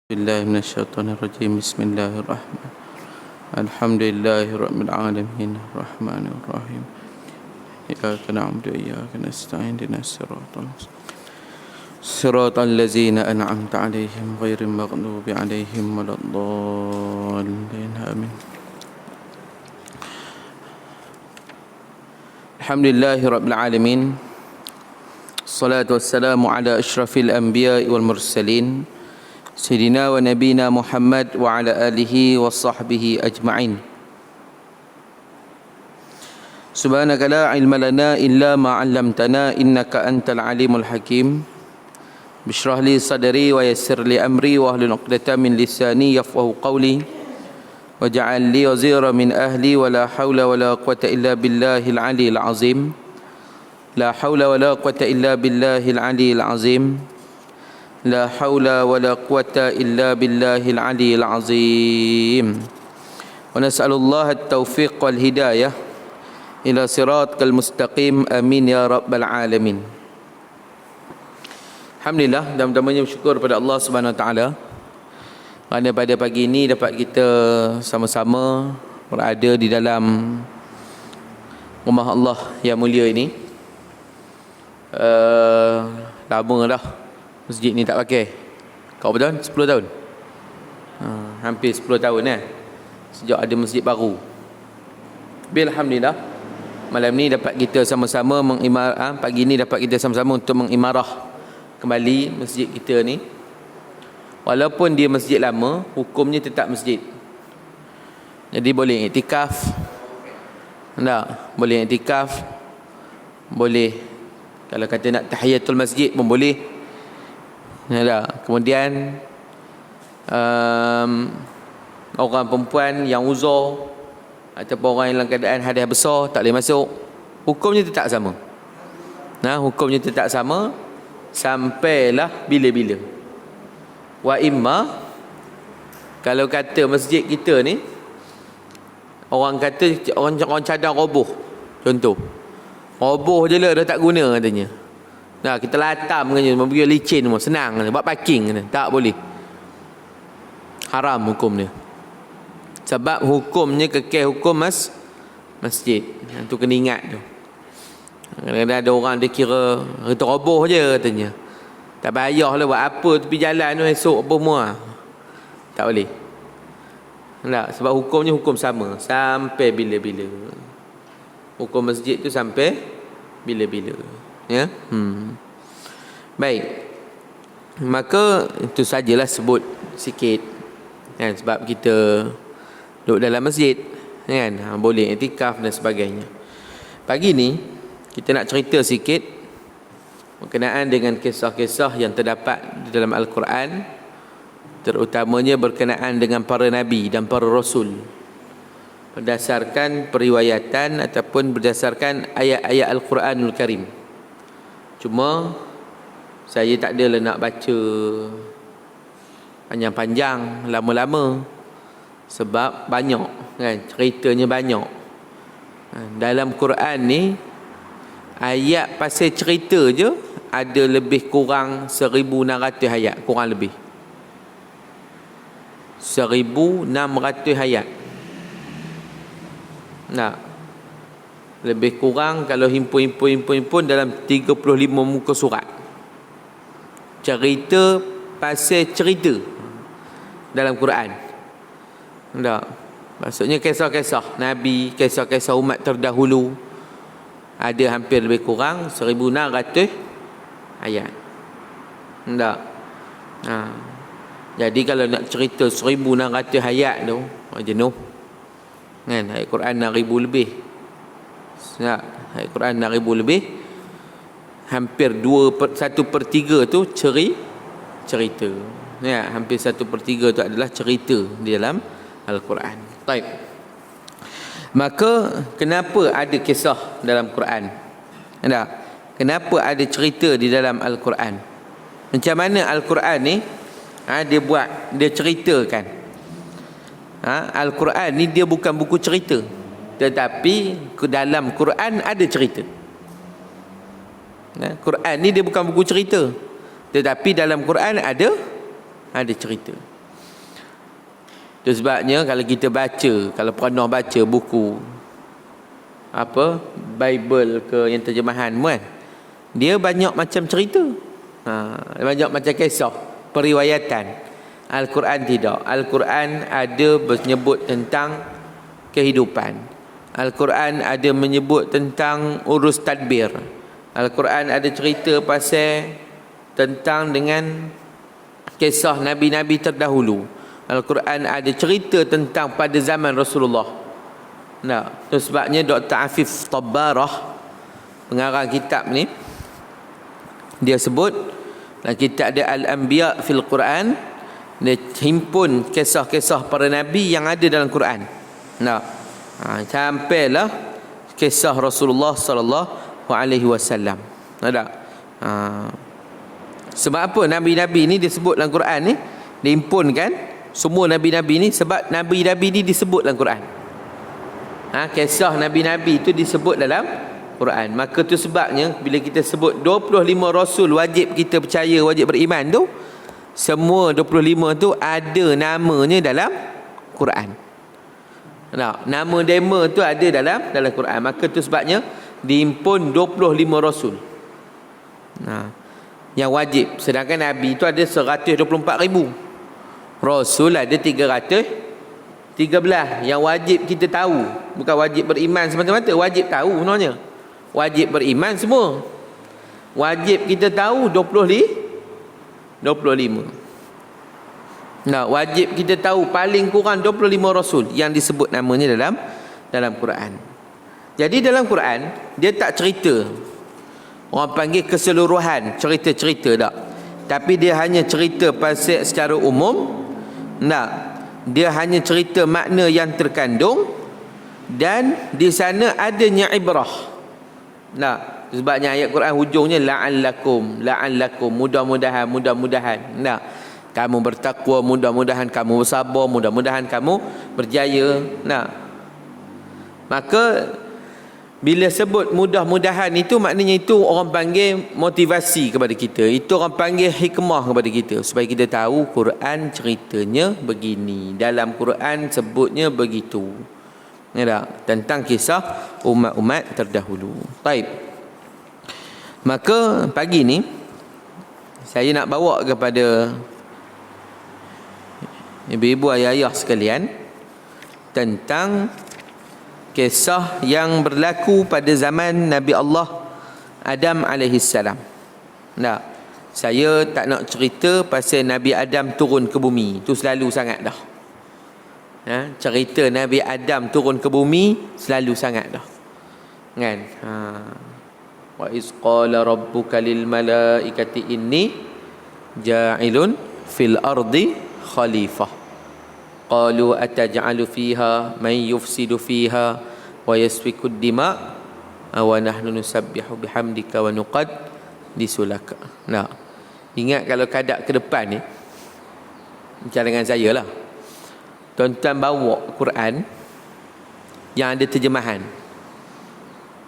بالله من الشيطان الرجيم بسم الله الرحمن الحمد لله رب العالمين الرحمن الرحيم إياك نعبد وإياك نستعين اهدنا الصراط المستقيم صراط الذين أنعمت عليهم غير المغضوب عليهم ولا الضالين آمين. الحمد لله رب العالمين الصلاة والسلام على أشرف الأنبياء والمرسلين سيدنا ونبينا محمد وعلى آله وصحبه أجمعين. سبحانك لا علم لنا إلا ما علمتنا إنك أنت العليم الحكيم. بشرح لي صدري ويسر لي أمري واحلل عقدة من لساني يفقهوا قولي واجعل لي وزيرا من أهلي ولا حول ولا قوة إلا بالله العلي العظيم. لا حول ولا قوة إلا بالله العلي العظيم. لا حول ولا قوة إلا بالله العلي العظيم. ونسأل الله التوفيق والهداية إلى صراطك المستقيم آمين يا رب العالمين. Alhamdulillah, dan pertamanya bersyukur kepada Allah Subhanahu Wa Taala kerana pada pagi ini dapat kita sama-sama berada di dalam rumah Allah yang mulia ini. Lama dah masjid ni tak pakai. Kau berapa tahun? 10 tahun. Hampir 10 tahun sejak ada masjid baru. Alhamdulillah, malam ni dapat kita sama-sama pagi ni dapat kita sama-sama untuk mengimarah kembali masjid kita ni. Walaupun dia masjid lama, hukumnya tetap masjid. Jadi boleh iktikaf. Tak? Boleh iktikaf. Boleh, kalau kata nak tahiyatul masjid pun boleh. Kemudian orang perempuan yang uzur ataupun orang yang dalam keadaan hadas besar tak boleh masuk. Hukumnya tetap sama. Hukumnya tetap sama sampailah bila-bila. Wa imma, kalau kata masjid kita ni orang kata orang cadang roboh, contoh roboh je lah, dah tak guna katanya. Kita latam kan je, memberi licin semua, senang kan, buat parking kan, tak boleh. Haram hukum dia. Sebab hukumnya kekal hukum masjid. Itu kena ingat tu. Kadang-kadang ada orang dia kira roboh je katanya. Tak payahlah buat apa tepi jalan tu esok apa semua. Tak boleh. Tak, sebab hukumnya hukum sama sampai bila-bila. Hukum masjid tu sampai bila-bila. Ya. Baik. Maka itu sajalah sebut sikit kan, sebab kita duduk dalam masjid kan, boleh iktikaf dan sebagainya. Pagi ni kita nak cerita sikit berkenaan dengan kisah-kisah yang terdapat di dalam Al-Quran, terutamanya berkenaan dengan para nabi dan para rasul, berdasarkan periwayatan ataupun berdasarkan ayat-ayat Al-Quranul Karim. Cuma saya tak adalah nak baca panjang-panjang, lama-lama, sebab banyak kan, ceritanya banyak. Dalam Quran ni ayat pasal cerita je ada lebih kurang 1,600 ayat, kurang lebih 1,600 ayat. Lebih kurang kalau himpun dalam 35 muka surat. Cerita pasal cerita dalam Quran. Tak? Maksudnya kisah-kisah Nabi, kisah-kisah umat terdahulu. Ada hampir lebih kurang 1,600 ayat. Tak? Jadi kalau nak cerita 1,600 ayat tu, jenuh. Kan? Ayat Quran 6,000 lebih. Ayat Quran 6,000 lebih. Hampir 1/3 tu cerita. Hampir 1/3 tu adalah cerita di dalam Al-Quran. Baik. Maka kenapa ada kisah dalam Quran? Kenapa ada cerita di dalam Al-Quran? Macam mana Al-Quran ni dia ceritakan. Al-Quran ni dia bukan buku cerita, tetapi ke dalam Quran ada cerita. Quran ni dia bukan buku cerita, tetapi dalam Quran ada cerita. Itu sebabnya kalau kita baca, kalau pernah baca buku apa Bible ke yang terjemahan kan, dia banyak macam cerita, banyak macam kisah, periwayatan. Al-Quran tidak. Al-Quran ada menyebut tentang kehidupan. Al-Quran ada menyebut tentang urus tadbir. Al-Quran ada cerita pasal tentang dengan kisah Nabi-Nabi terdahulu. Al-Quran ada cerita tentang pada zaman Rasulullah. Nah, itu sebabnya Dr. Afif Tabbarah, pengarang kitab ni, dia sebut dalam kitab dia Al-Anbiya fil Quran, dia himpun kisah-kisah para Nabi yang ada dalam Quran. Nah, sampailah kisah Rasulullah sallallahu alaihi wasallam. Ada. Sebab apa Nabi-Nabi ni disebut dalam Quran ni, dihimpunkan semua Nabi-Nabi ni sebab Nabi-Nabi ni disebut dalam Quran. Kisah Nabi-Nabi itu disebut dalam Quran. Maka tu sebabnya bila kita sebut 25 Rasul wajib kita percaya, wajib beriman tu, semua 25 tu ada namanya dalam Quran. Nah, nama dema tu ada dalam Quran. Maka tu sebabnya dihimpun 25 Rasul. Nah, yang wajib. Sedangkan Nabi tu ada 124,000. Rasul ada 313. Yang wajib kita tahu. Bukan wajib beriman semata-mata. Wajib tahu sebenarnya. Wajib beriman semua. Wajib kita tahu 25. Nah, wajib kita tahu paling kurang 25 Rasul yang disebut namanya dalam Quran. Jadi dalam Quran dia tak cerita, orang panggil keseluruhan cerita-cerita tak. Tapi dia hanya cerita pasal secara umum. Nah, dia hanya cerita makna yang terkandung, dan di sana adanya ibrah. Nah, sebabnya ayat Quran hujungnya la'allakum, mudah-mudahan. Nah, kamu bertakwa, mudah-mudahan kamu bersabar, mudah-mudahan kamu berjaya. Nah, maka bila sebut mudah-mudahan itu, maknanya itu orang panggil motivasi kepada kita. Itu orang panggil hikmah kepada kita, supaya kita tahu Quran ceritanya begini, dalam Quran sebutnya begitu. Ya tak? Tentang kisah umat-umat terdahulu. Baik. Maka pagi ni saya nak bawa kepada ibu-ibu, ayah-ayah sekalian tentang kisah yang berlaku pada zaman Nabi Allah Adam alaihissalam. Nah, saya tak nak cerita pasal Nabi Adam turun ke bumi. Itu selalu sangat dah. Cerita Nabi Adam turun ke bumi selalu sangat dah. Kan? Wa iz qala rabbuka lil malaikati inni ja'ilun fil ardi khalifah. Qalu ataj'alu fiha man yufsidu fiha wa yasfiku ad-dima' wa nahnu nusabbihu bihamdika wa nuqaddisu lak. Nah, ingat kalau kadang ke depan ni macam dengan saya lah, tuan-tuan bawa Quran yang ada terjemahan.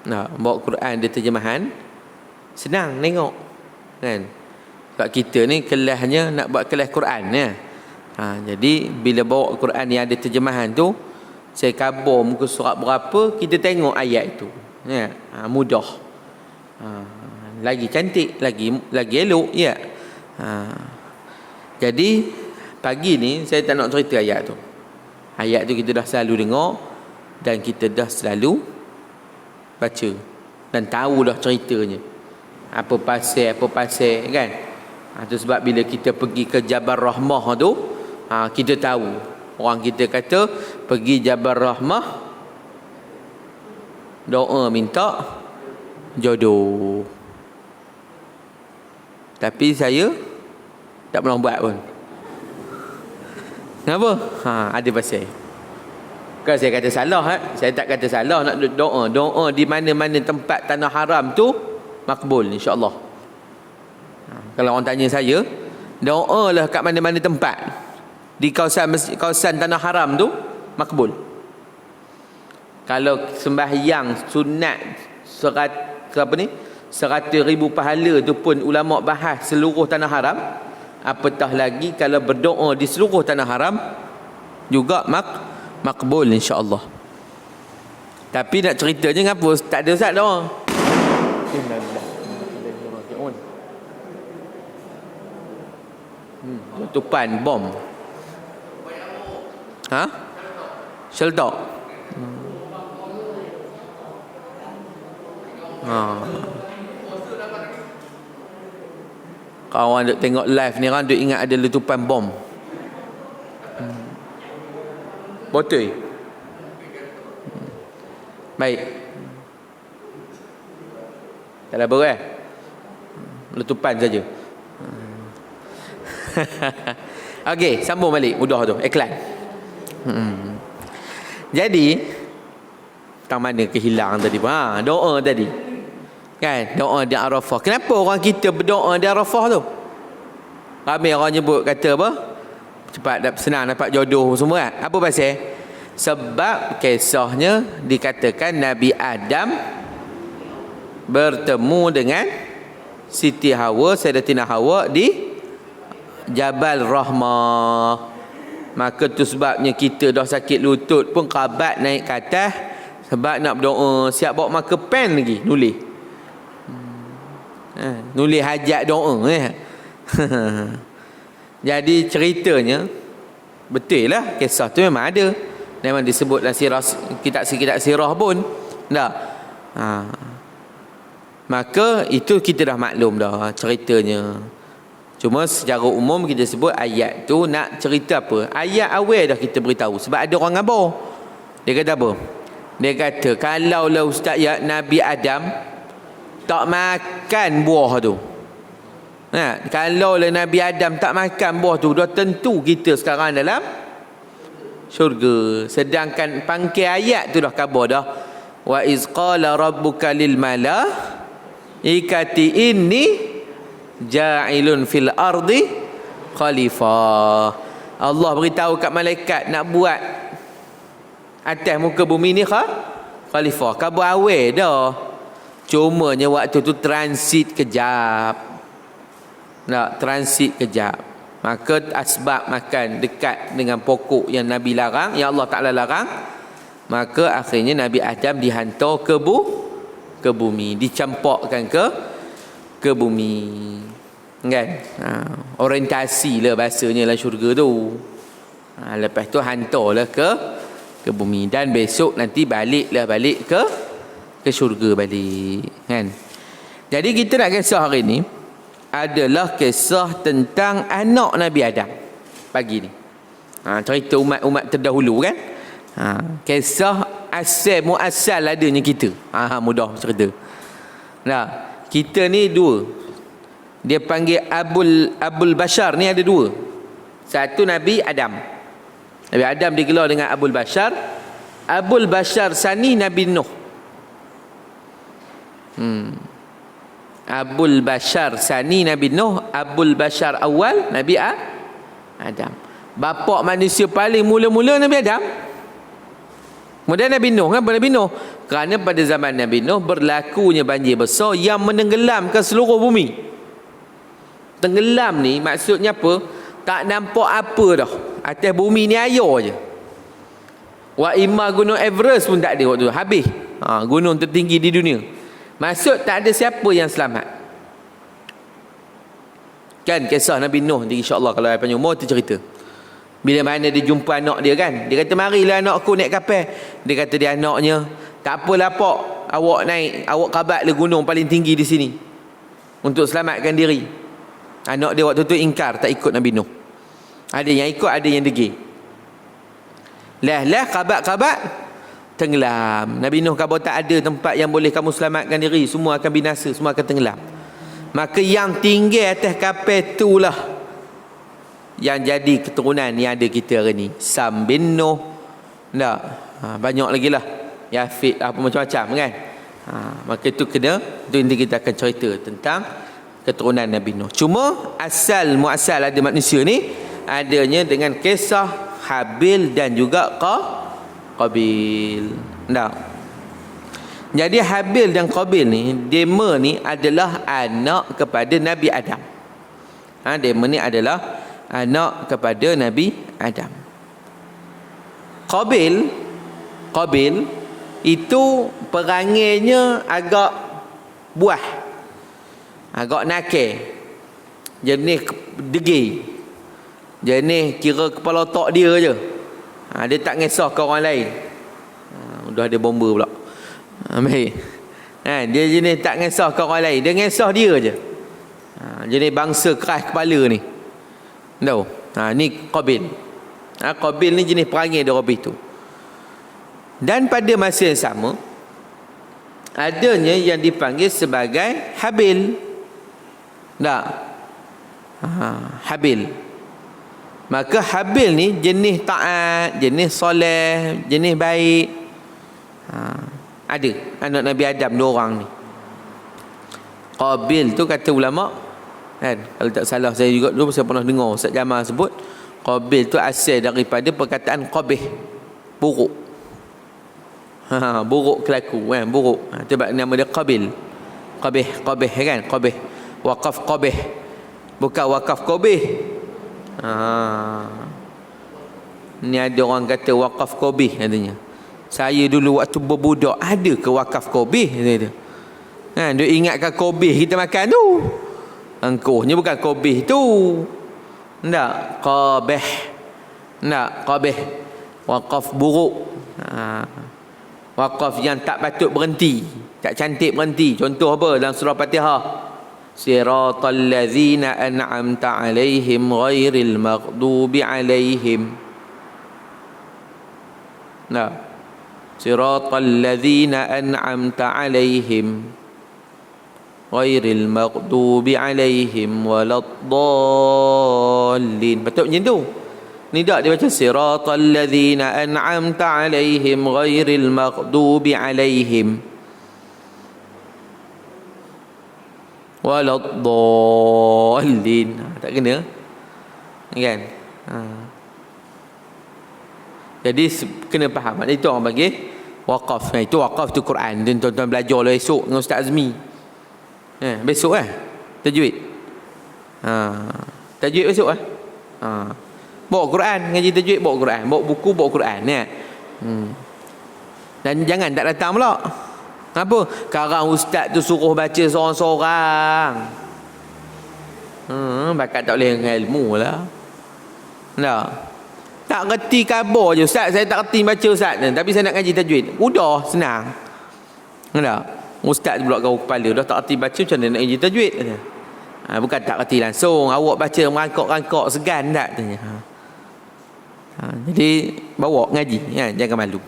Nah, bawa Quran ada terjemahan, senang tengok kan. Sebab kita ni kelasnya nak buat kelas Quran ya. Jadi bila bawa Quran yang ada terjemahan tu, saya khabar muka surat berapa, kita tengok ayat itu ya. Mudah, lagi cantik, lagi elok ya. Jadi pagi ni saya tak nak cerita ayat tu. Ayat tu kita dah selalu dengar dan kita dah selalu baca dan tahu dah ceritanya. Apa pasal kan. Itu sebab bila kita pergi ke Jabal Rahmah tu, kita tahu. Orang kita kata pergi Jabal Rahmah doa minta jodoh. Tapi saya tak pernah buat pun. Kenapa? Ada pasal. Kalau saya kata salah, saya tak kata salah nak doa. Doa di mana-mana tempat tanah haram tu makbul insya-Allah. Kalau orang tanya saya, doalah kat mana-mana tempat di kawasan tanah haram tu makbul. Kalau sembahyang sunat 100,000 pahala tu pun ulama bahas seluruh tanah haram, apatah lagi kalau berdoa di seluruh tanah haram juga makbul insya-Allah. Tapi nak ceritanya ngapa tak ada ustaz dah. Letupan bom. Ha? Shelter. Kawan duk tengok live ni kan duk ingat ada letupan bom. Betul. Baik. Tak ada apa letupan saja. Okey, sambung balik mudah tu, iklan. Jadi tang mana kehilang tadi? Doa tadi. Kan, doa di Arafah. Kenapa orang kita berdoa di Arafah tu? Ramai orang nyebut kata apa? Cepat senang dapat jodoh semua kan? Apa pasal? Sebab kisahnya dikatakan Nabi Adam bertemu dengan Siti Hawa, Sayyidatina Hawa di Jabal Rahmah. Maka tu sebabnya kita dah sakit lutut pun kabat naik ke atas sebab nak berdoa. Siap bawa marker pen lagi nulis. Nulis hajat doa Jadi ceritanya betul lah, kisah tu memang ada. Memang disebut dalam sirah, kitab sirah pun. Dah. Maka itu kita dah maklum dah ceritanya. Cuma secara umum kita sebut ayat tu nak cerita apa? Ayat awal dah kita beritahu. Sebab ada orang ngabar. Dia kata apa? Dia kata kalaulah Ustaz ya Nabi Adam tak makan buah tu. Kalaulah Nabi Adam tak makan buah tu, dah tentu kita sekarang dalam syurga. Sedangkan pangkil ayat tu dah khabar dah. Wa iz qala rabbuka lil malaikati inni ja'ilun fil ardi khalifah. Allah beritahu kat malaikat nak buat atas muka bumi ni khalifah. Khabar awal dah. Cumanya waktu tu transit kejap. Nak transit kejap. Maka asbab makan dekat dengan pokok yang Nabi larang, yang Allah Ta'ala larang, maka akhirnya Nabi Adam dihantar ke bumi, dicampakkan ke bumi. Kan? Orientasi lah bahasanya lah syurga tu. Lepas tu hantarlah ke bumi, dan besok nanti balik ke syurga balik. Kan? Jadi kita nak kisah hari ni adalah kisah tentang anak Nabi Adam pagi ni. Cerita umat-umat terdahulu kan. Kisah muasal adanya kita. Mudah cerita. Nah, kita ni dua. Dia panggil Abul Bashar ni ada dua. Satu Nabi Adam. Nabi Adam digelar dengan Abul Bashar. Abul Bashar Sani Nabi Nuh. Abul Bashar Sani Nabi Nuh, Abul Bashar awal Nabi Adam. Bapa manusia paling mula-mula Nabi Adam. Kemudian Nabi Nuh. Kenapa Nabi Nuh? Kerana pada zaman Nabi Nuh berlakunya banjir besar yang menenggelamkan seluruh bumi. Tenggelam ni maksudnya apa? Tak nampak apa dah. Atas bumi ni air je. Wa imma gunung Everest pun tak ada waktu tu. Habis. Gunung tertinggi di dunia. Maksud tak ada siapa yang selamat. Kan kisah Nabi Nuh ni, insya-Allah kalau ada panjang umur tu cerita. Bila mana dia jumpa anak dia kan. Dia kata marilah anakku naik kapal. Dia kata dia anaknya, tak apalah pak, awak naik, awak kabatlah gunung paling tinggi di sini untuk selamatkan diri. Anak dia waktu tu ingkar, tak ikut Nabi Nuh. Ada yang ikut, ada yang degil. Lah kabat tenggelam. Nabi Nuh kata tak ada tempat yang boleh kamu selamatkan diri, semua akan binasa, semua akan tenggelam. Maka yang tinggal atas kapal itulah yang jadi keturunan yang ada kita hari ni. Sam bin Nuh. Banyak lagi lah. Yafid apa macam-macam kan. Maka itu nanti kita akan cerita tentang keturunan Nabi Nuh. Cuma muasal ada manusia ni adanya dengan kisah Habil dan juga Qabil. Jadi Habil dan Qabil ni, dema ni adalah anak kepada Nabi Adam. Dema ni adalah anak kepada Nabi Adam. Qabil itu perangainya agak buah, agak nakal, jenis degil, jenis kira kepala otak dia je. Dia tak ngesah ke orang lain. Dah ada bomba pula. Baik. Dia jenis tak ngesah ke orang lain, dia ngesah dia je. Jenis bangsa keras kepala ni. Tahu? Ni Qabil. Qabil ni jenis perangai dia Qabil tu. Dan pada masa yang sama, adanya yang dipanggil sebagai Habil. Tak? Habil. Maka Habil ni jenis taat, jenis soleh, jenis baik. Ada anak Nabi Adam 2 orang ni. Qabil tu kata ulama, kan, kalau tak salah saya juga dulu saya pernah dengar Ustaz Jamal sebut, Qabil tu asal daripada perkataan qabih, buruk. Buruk kelaku, kan, buruk. Sebab nama dia Qabil. Qabih kan, qabih. Waqaf qabih. Bukan waqaf qabih. Ni ada orang kata waqaf qabih katanya. Saya dulu waktu berbudak ada ke waqaf qabih kata dia. Dia ingatkan qabih kita makan tu. Angkuhnya bukan qabih tu. Tak, qabih. Tak, qabih. Waqaf buruk. Waqaf yang tak patut berhenti, tak cantik berhenti. Contoh apa dalam surah Fatihah? Siratal ladzina an'amta 'alaihim ghairil maghdubi 'alaihim. Nah. Siratal ladzina an'amta 'alaihim ghairil maghdubi 'alaihim waladdallin. Betul macam tu. Ni tak dia baca siratal ladzina an'amta 'alaihim ghairil maghdubi 'alaihim waladdallin. Tak kena kan? Jadi kena faham. Itu orang panggil waqaf. Itu waqaf tu Quran. Dan tuan-tuan belajar lah esok dengan Ustaz Azmi. Besok tajwid. Tajwid besok bawa Quran, ngaji tajwid bawa Quran, bawa buku bawa Quran ya. Dan jangan tak datang pula. Apa? Sekarang ustaz tu suruh baca seorang-seorang. Bakat tak boleh dengan ilmu lah. Tak reti khabar je ustaz, saya tak reti baca ustaz, tapi saya nak ngaji tajwid. Udah senang. Ustaz pula kau kepala dah tak reti baca, macam mana nak ngaji tajwid? Bukan tak reti langsung, awak baca merangkak-rangkak segan tak tanya. Jadi bawa ngaji, jangan malu.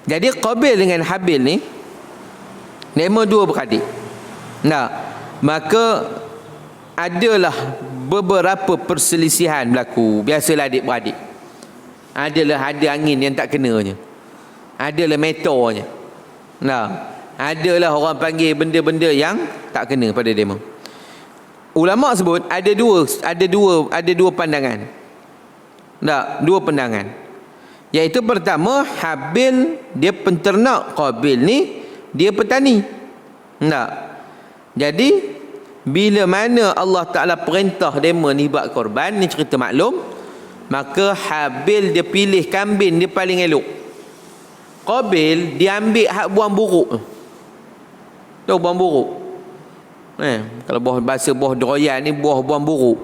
Jadi Qabil dengan Habil ni nama 2 beradik. Maka adalah beberapa perselisihan berlaku. Biasalah adik-beradik. Adalah ada angin yang tak kenanya. Adalah meteornya. Adalah orang panggil benda-benda yang tak kena pada demo. Ulama sebut ada dua pandangan. Dua pandangan. Iaitu pertama, Habil dia penternak, Qabil ni dia petani. Jadi bila mana Allah Ta'ala perintah dema ni buat korban, ni cerita maklum, maka Habil dia pilih kambing dia paling elok. Qabil dia ambil hak buang buruk. Tahu buang buruk? Kalau bahasa buah droyan ni buah buang buruk.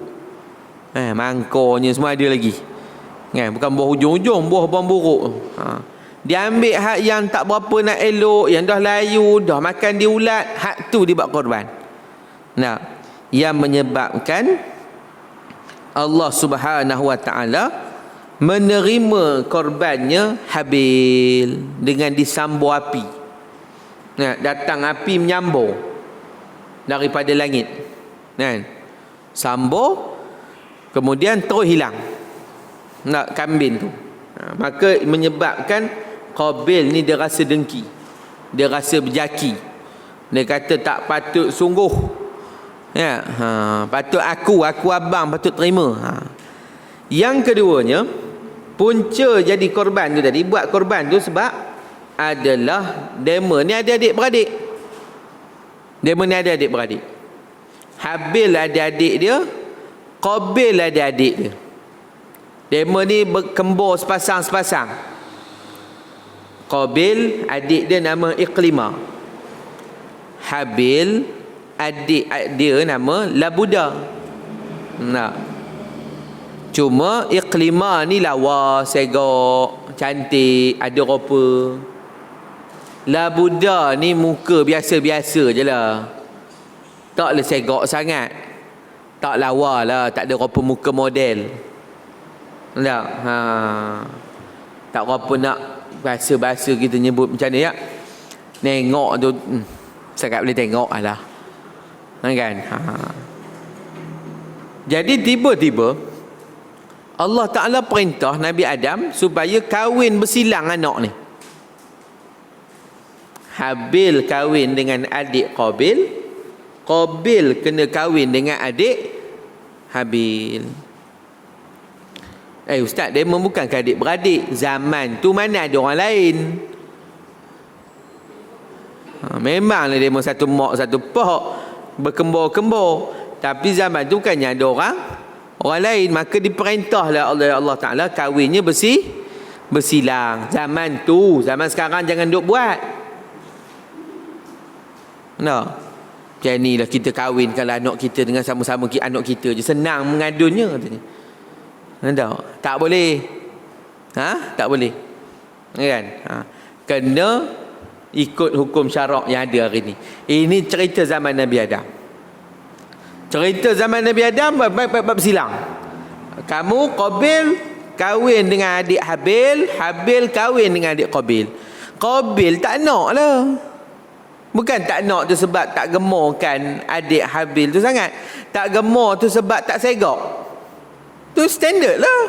Mangkanya semua ada lagi. Bukan buah hujung-hujung, buah buang buruk. Dia ambil hak yang tak berapa nak elok, yang dah layu, dah makan di ulat, hak tu dia buat korban. Yang menyebabkan Allah Subhanahu Wa Ta'ala menerima korbannya Habil dengan disambung api. Datang api menyambung daripada langit. Sambung, kemudian terus hilang kambing tu. Maka menyebabkan Qabil ni dia rasa dengki, dia rasa berjaki, dia kata tak patut sungguh, patut aku abang patut terima. Yang keduanya, punca jadi korban tu tadi, buat korban tu sebab adalah dema ni ada adik-beradik. Dema ni ada adik-beradik. Habil ada adik dia, Qabil ada adik dia. Dema ni berkembar sepasang-sepasang. Qabil adik dia nama Iqlimah. Habil adik dia nama Labuda. Nah. Cuma Iqlimah ni lawa, segak, cantik, ada rupa. Labuda ni muka biasa-biasa je lah. Taklah segak sangat. Tak lawa lah, tak ada rupa muka model. Tak? Tak apa nak bahasa-bahasa kita nyebut macam ni ya. Nengok tu sangat boleh tengok lah. Kan? Jadi tiba-tiba Allah Ta'ala perintah Nabi Adam supaya kahwin bersilang anak ni. Habil kahwin dengan adik Qabil. Qabil kena kahwin dengan adik Habil. Ustaz, dia bukan adik-beradik. Zaman tu mana ada orang lain. Memanglah dia satu mak satu pak, berkembur-kembur. Tapi zaman tu bukannya ada orang lain. Maka diperintahlah oleh Allah Ta'ala kahwinnya bersilang. Zaman tu. Zaman sekarang jangan duk buat. Macam ni lah kita kahwin kalau anak kita dengan sama-sama anak kita je. Senang mengadunnya katanya. Tak boleh. Tak boleh. Kan? Kena ikut hukum syarak yang ada hari ni. Ini cerita zaman Nabi Adam. Cerita zaman Nabi Adam bab silang. Kamu Qabil kahwin dengan adik Habil, Habil kahwin dengan adik Qabil. Qabil tak nak lah. Bukan tak nak tu sebab tak gemurkan adik Habil tu sangat. Tak gemar tu sebab tak segak. Tu standard lah.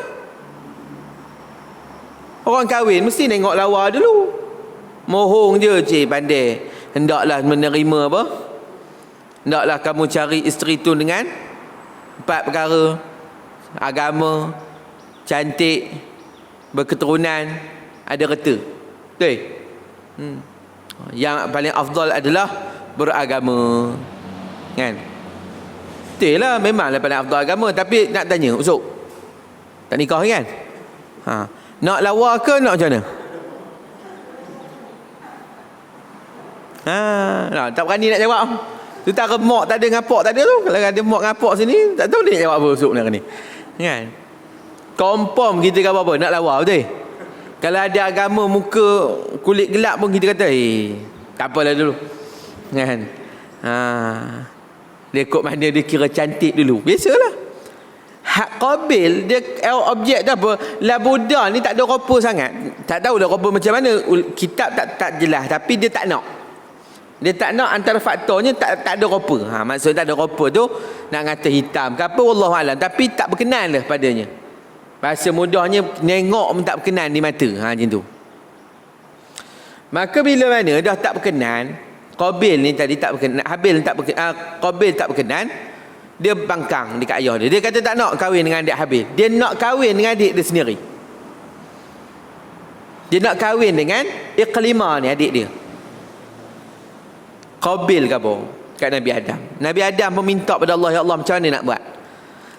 Orang kahwin mesti tengok lawa dulu. Mohong je cik pandai. Hendaklah menerima apa? Hendaklah kamu cari isteri tu dengan 4 perkara. Agama, cantik, berketurunan, ada reta. Betul? Yang paling afdal adalah beragama. Kan? Betul lah, memanglah paling afdal agama. Tapi nak tanya, Usuk, tak nikah kan? Nak lawa ke nak macam mana? Tak berani nak jawab. Tu tak remak, tak ada ngapak, tak ada tu. Kalau ada mak ngapak sini, tak tahu dia nak jawab apa Usuk ni. Kan? Confirm kita kata apa? Nak lawa betul? Kalau ada agama muka kulit gelap pun kita kata, tak apalah dulu. Kan? Dia kod mana dia kira cantik dulu. Biasalah. Hak Qabil dia objek dah apa? Labuda ni tak ada rupa sangat. Tak tahu dah rupa macam mana. Kitab tak jelas tapi dia tak nak. Dia tak nak, antara faktornya tak ada rupa. Maksud tak ada rupa tu nak kata hitam ke apa wallahu alam, tapi tak berkenan lah padanya. Bahasa mudahnya nengok pun tak berkenan di mata. Macam tu. Maka bila mana dah tak berkenan, Qabil ni tadi tak berkenan, Habil tak berkenan, Qabil tak berkenan, dia bangkang dekat ayah dia. Dia kata tak nak kahwin dengan adik Habil. Dia nak kahwin dengan adik dia sendiri. Dia nak kahwin dengan Iqlimah ni, adik dia. Qabil kata kat Nabi Adam. Nabi Adam pun minta pada Allah, ya Allah macam mana nak buat?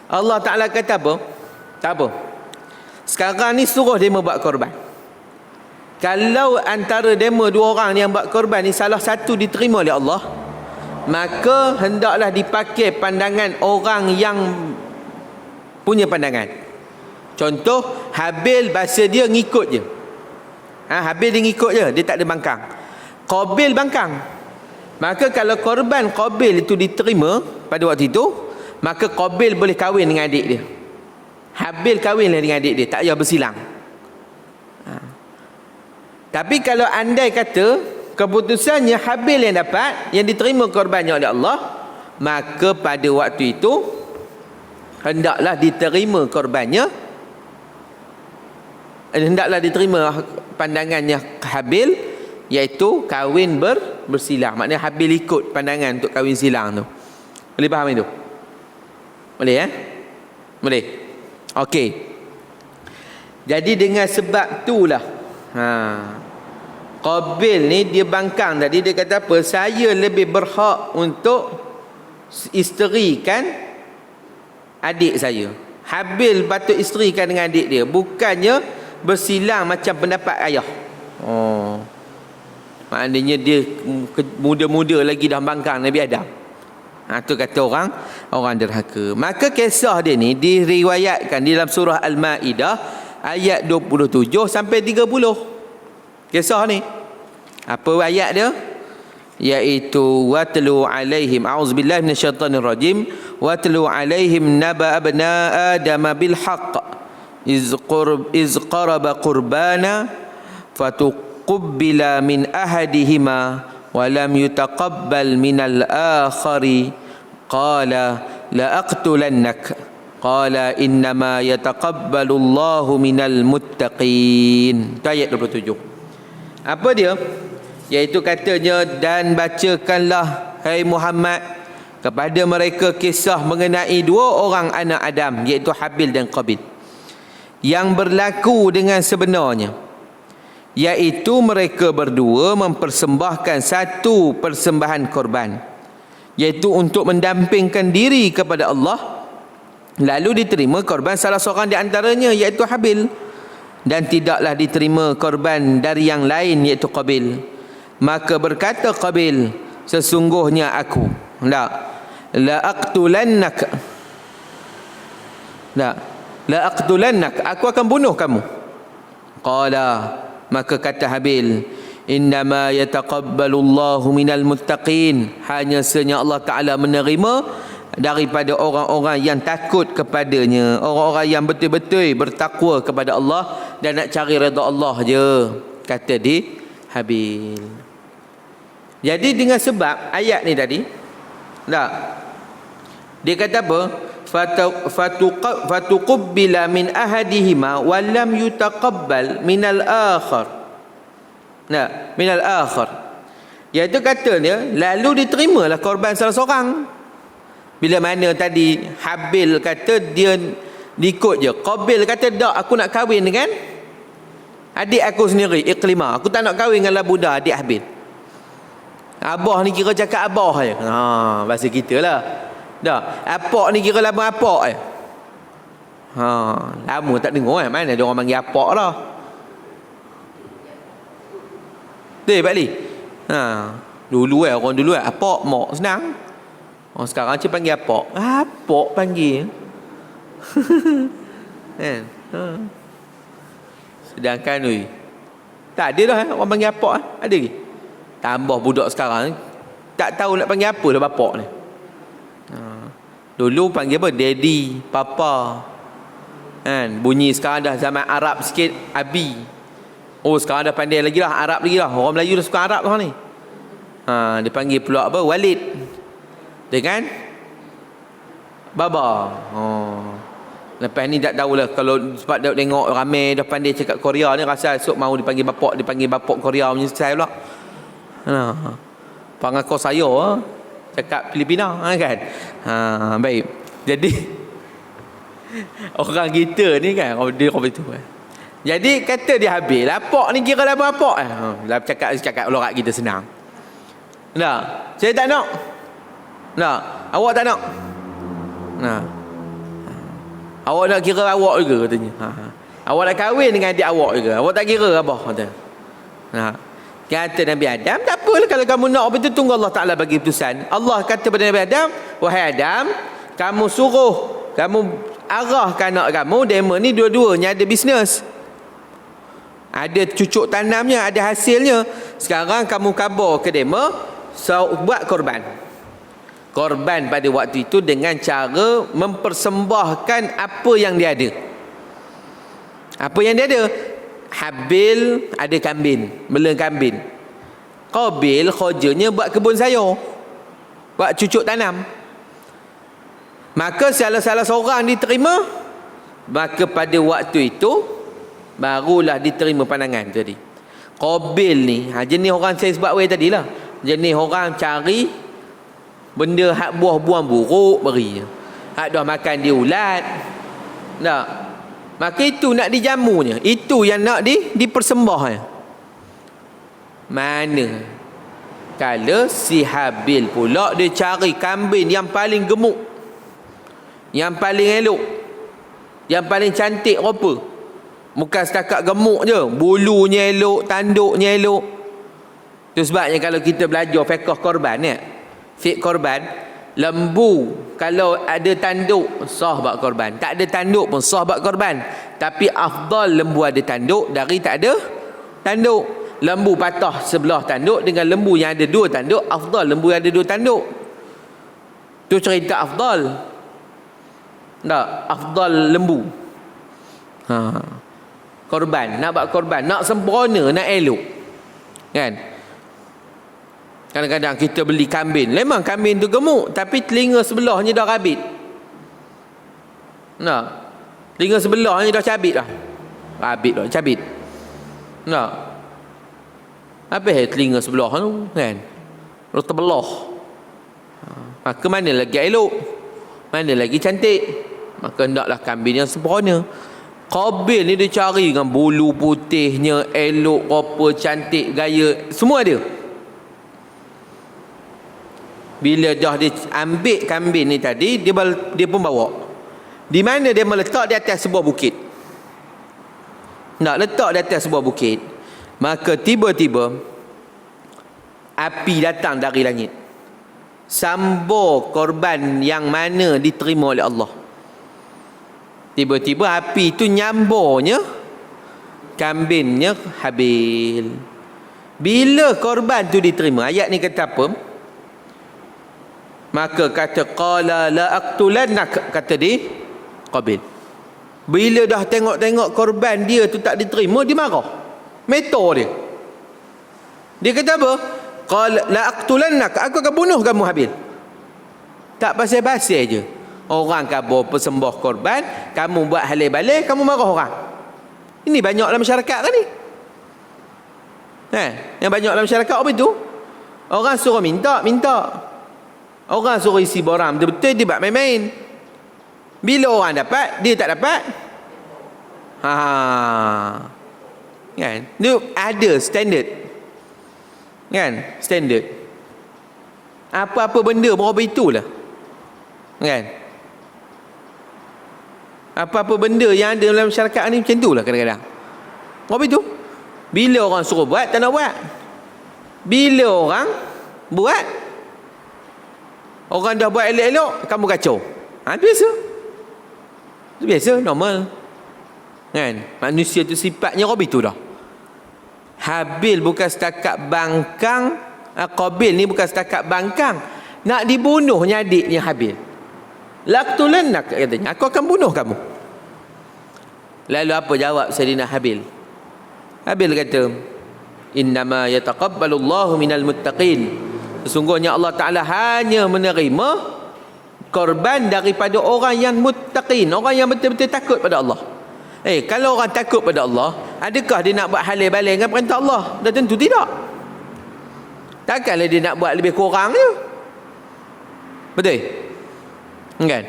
Allah Ta'ala kata apa? Tak apa. Sekarang ni suruh demo buat korban. Kalau antara demo 2 orang yang buat korban ni salah satu diterima oleh Allah, maka hendaklah dipakai pandangan orang yang punya pandangan. Contoh, Habil bahasa dia ngikut je. Habil dia ngikut je, dia tak ada bangkang. Qabil bangkang. Maka kalau korban Qabil itu diterima pada waktu itu, maka Qabil boleh kahwin dengan adik dia. Habil kahwinlah dengan adik dia, tak payah bersilang. Tapi kalau andai kata keputusannya Habil yang dapat, yang diterima korbannya oleh Allah, maka pada waktu itu hendaklah diterima korbannya, hendaklah diterima pandangannya Habil, iaitu kahwin bersilang. Maknanya Habil ikut pandangan untuk kahwin silang tu. Boleh faham itu? Boleh Boleh. Okey. Jadi dengan sebab itulah Qabil ni dia bangkang tadi, dia kata apa? Saya lebih berhak untuk isterikan adik saya. Habil patut isterikan dengan adik dia, bukannya bersilang macam pendapat ayah. Oh. Maknanya dia muda-muda lagi dah bangkang Nabi Adam. Tu kata orang derhaka. Maka kisah dia ni diriwayatkan di dalam surah Al-Maidah ayat 27 sampai 30. Kisah ni. Apa ayat dia? Iaitu watlu alaihim a'udzubillahi minasyaitonirrajim watlu alaihim naba abna adam bil haqq iz qaraba qurbana fatuqbila min ahadihima wa lam yutaqabbal minal akhari qala la aqtulannak qala innama yataqabbalu Allahu minal muttaqin. Ayat 27. Apa dia? Iaitu katanya, dan bacakanlah hai Muhammad kepada mereka kisah mengenai dua orang anak Adam, iaitu Habil dan Qabil, yang berlaku dengan sebenarnya, iaitu mereka berdua mempersembahkan satu persembahan korban, iaitu untuk mendampingkan diri kepada Allah. Lalu diterima korban salah seorang di antaranya, iaitu Habil, dan tidaklah diterima korban dari yang lain, iaitu Qabil. Maka berkata Qabil, sesungguhnya aku la aqtulannak, aku akan bunuh kamu. Qala, maka kata Habil, innama yataqabbalu Allahu minal muttaqin, hanya sahaja Allah Ta'ala menerima daripada orang-orang yang takut kepadanya, orang-orang yang betul-betul bertakwa kepada Allah dan nak cari redha Allah je, kata di Habil. Jadi dengan sebab ayat ni tadi, dia kata apa? Fatuqbila min ahadihima wa lam yutaqabbal minal akhar. Minal akhar. Iaitu katanya, lalu diterimalah korban salah seorang. Bila mana tadi Habil kata dia ikut je, Qabil kata tak, aku nak kahwin dengan adik aku sendiri, Iqlimah. Aku tak nak kahwin dengan budak adik Habil. Abah ni kira cakap abah je. Bahasa kita lah. Dah. Apak ni kira lama apak je. Lama tak dengar mana ada orang panggil apak lah. Pak Li. Dulu orang dulu apak mak senang. Orang sekarang cik panggil apak. Apak panggil. Kan? Sedangkan tak ada dah orang panggil apak. Ada lagi? Tambah budak sekarang tak tahu nak panggil apa dah bapak ni. Dulu panggil apa? Daddy, papa. Kan? Bunyi sekarang dah zaman Arab sikit, abi. Sekarang dah pandai lagi lah, Arab lagi lah. Orang Melayu dah suka Arab lah ni. Dia panggil pula apa? Walid. Dengan baba. Lepas ni tak tahulah, kalau sebab dah tengok ramai dah pandai cakap Korea ni, rasa esok mau dipanggil bapak Korea punya style pula. Pangakau saya cakap Filipina kan. Baik. Jadi orang kita ni kan dia orang itu. Jadi kata dia Habil, apak ni kira lah apak. Cakap lorak kita senang. Saya tak nak. Awak tak nak. Awak nak kira awak juga katanya. Awak nak kahwin dengan adik awak juga. Awak tak kira abah kata. Kata Nabi Adam, tak apalah kalau kamu nak apa tu, tunggu Allah Ta'ala bagi keputusan. Allah kata pada Nabi Adam, wahai Adam, kamu arahkan anak kamu, dema ni dua-duanya ada bisnes, ada cucuk tanamnya, ada hasilnya. Sekarang kamu kabar ke dema, buat korban pada waktu itu dengan cara mempersembahkan apa yang dia ada. Apa yang dia ada? Habil ada kambing, bela kambing. Qabil kerjanya buat kebun sayur, buat cucuk tanam. Maka salah seorang diterima, maka pada waktu itu barulah diterima pandangan tadi. Qabil ni jenis orang saya sebut awal tadi lah, jenis orang cari benda hak buah-buah buruk beri, hak dah makan dia ulat. Maka itu nak dijamunya, itu yang nak dipersembahnya. Mana kalau si Habil pula dia cari kambing yang paling gemuk, yang paling elok, yang paling cantik rupa. Bukan setakat gemuk je, bulunya elok, tanduknya elok. Itu sebabnya kalau kita belajar fiqh korban ni, fiqh korban, lembu kalau ada tanduk sah buat korban, tak ada tanduk pun sah buat korban. Tapi afdal lembu ada tanduk dari tak ada tanduk. Lembu patah sebelah tanduk dengan lembu yang ada dua tanduk, afdal lembu yang ada dua tanduk. Tu cerita afdal. Tak, afdal lembu. Korban, nak buat korban, nak sempurna, nak elok. Kan? Kadang-kadang kita beli kambing, memang kambing tu gemuk, tapi telinga sebelahnya dah rabit. Nah, telinga sebelahnya dah cabit dah. Rabit dah, cabit. Nah, apa telinga sebelah tu, kan? Dah terbelah. Maka mana lagi elok? Mana lagi cantik? Maka hendaklah kambing yang sempurna. Qabil ni dia cari dengan bulu putihnya, elok, apa, cantik, gaya, semua ada. Bila dah dia ambil kambing ni tadi, dia pun bawa. Di mana dia meletak? Di atas sebuah bukit. Nak letak di atas sebuah bukit. Maka tiba-tiba api datang dari langit. Sambor korban yang mana diterima oleh Allah. Tiba-tiba api itu nyambornya kambingnya Habil. Bila korban tu diterima, ayat ni kata apa? Maka kata qala la aqtulannak, kata di Qabil. Bila dah tengok-tengok korban dia tu tak diterima, dia marah. Metor dia. Dia kata apa? Qala la aqtulannak, aku akan bunuh kamu Habil. Tak pasal-pasal je. Orang kabur persembah korban, kamu buat halai-balai, kamu marah orang. Ini banyak dalam masyarakat kan ni? Yang banyak dalam masyarakat apa itu? Orang suruh minta. Orang suruh isi borang betul-betul, dia buat main-main. Bila orang dapat, dia tak dapat. Kan? Dia ada standard. Kan? Standard. Apa-apa benda berapa itulah. Kan? Apa-apa benda yang ada dalam masyarakat ni macam itulah kadang-kadang. Berapa itu? Bila orang suruh buat, tak nak buat. Bila orang buat, orang dah buat elok-elok, kamu kacau. Itu biasa. Itu biasa, normal. Kan? Manusia tu sifatnya Qabil tu dah. Habil bukan setakat bangkang, Qabil ni bukan setakat bangkang. Nak dibunuhnya adiknya Habil. Laqtulannak, katanya, aku akan bunuh kamu. Lalu apa jawab Sayyidina Habil? Habil kata, innama yataqabbalullahu minal muttaqin. Sesungguhnya Allah Ta'ala hanya menerima korban daripada orang yang muttaqin, orang yang betul-betul takut pada Allah. Kalau orang takut pada Allah, adakah dia nak buat halal-balai dengan perintah Allah? Dah tentu tidak. Takkanlah dia nak buat lebih kurang je. Betul? Kan?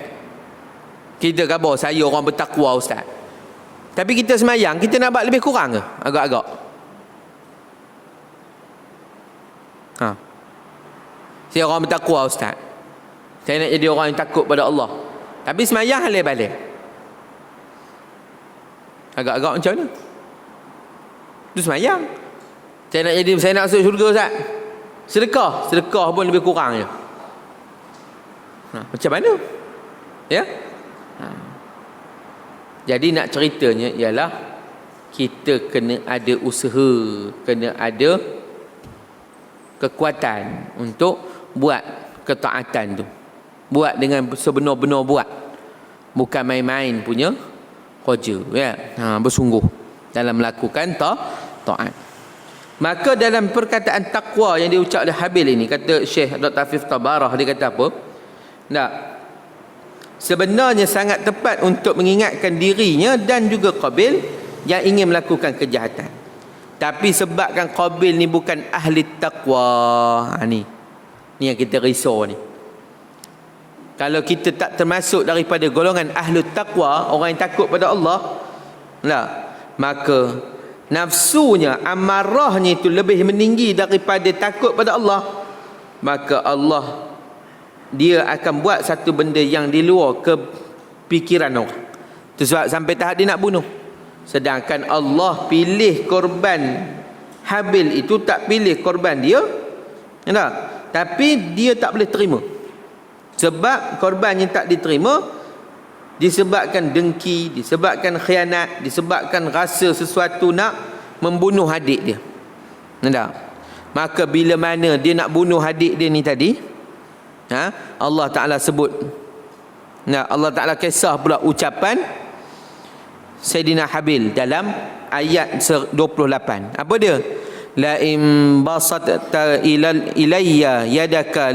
Kita khabar saya orang bertakwa ustaz. Tapi kita semayang, kita nak buat lebih kurang ke? Agak-agak. Saya orang bertakwa ustaz. Saya nak jadi orang yang takut pada Allah. Tapi semayang halal-balai. Agak-agak macam mana? Itu semayang. Saya nak masuk syurga ustaz. Sedekah pun lebih kurang je. Macam mana? Ya? Jadi nak ceritanya ialah kita kena ada usaha, kena ada kekuatan untuk buat ketaatan tu. Buat dengan sebenar-benar buat. Bukan main-main punya kerja, ya. Bersungguh dalam melakukan taat. Maka dalam perkataan takwa yang diucap oleh Habil ini, kata Syekh Dr. Afif Tabarah, dia kata apa? Sebenarnya sangat tepat untuk mengingatkan dirinya dan juga Qabil yang ingin melakukan kejahatan. Tapi sebabkan Qabil ni bukan ahli taqwa, ni yang kita risau ni. Kalau kita tak termasuk daripada golongan ahli taqwa, orang yang takut pada Allah, maka nafsunya, amarahnya itu lebih meninggi daripada takut pada Allah, maka Allah dia akan buat satu benda yang di luar kepikiran orang. Itu sebab sampai tahap dia nak bunuh. Sedangkan Allah pilih korban Habil itu, tak pilih korban dia. Tak? Tapi dia tak boleh terima. Sebab korban yang tak diterima disebabkan dengki, disebabkan khianat, disebabkan rasa sesuatu nak membunuh adik dia. Tak? Maka bila mana dia nak bunuh adik dia ni tadi, Allah Ta'ala sebut, Allah Ta'ala kisah pula ucapan Sayyidina Habil dalam ayat 28. Apa dia? La in basatta ilayya yadaka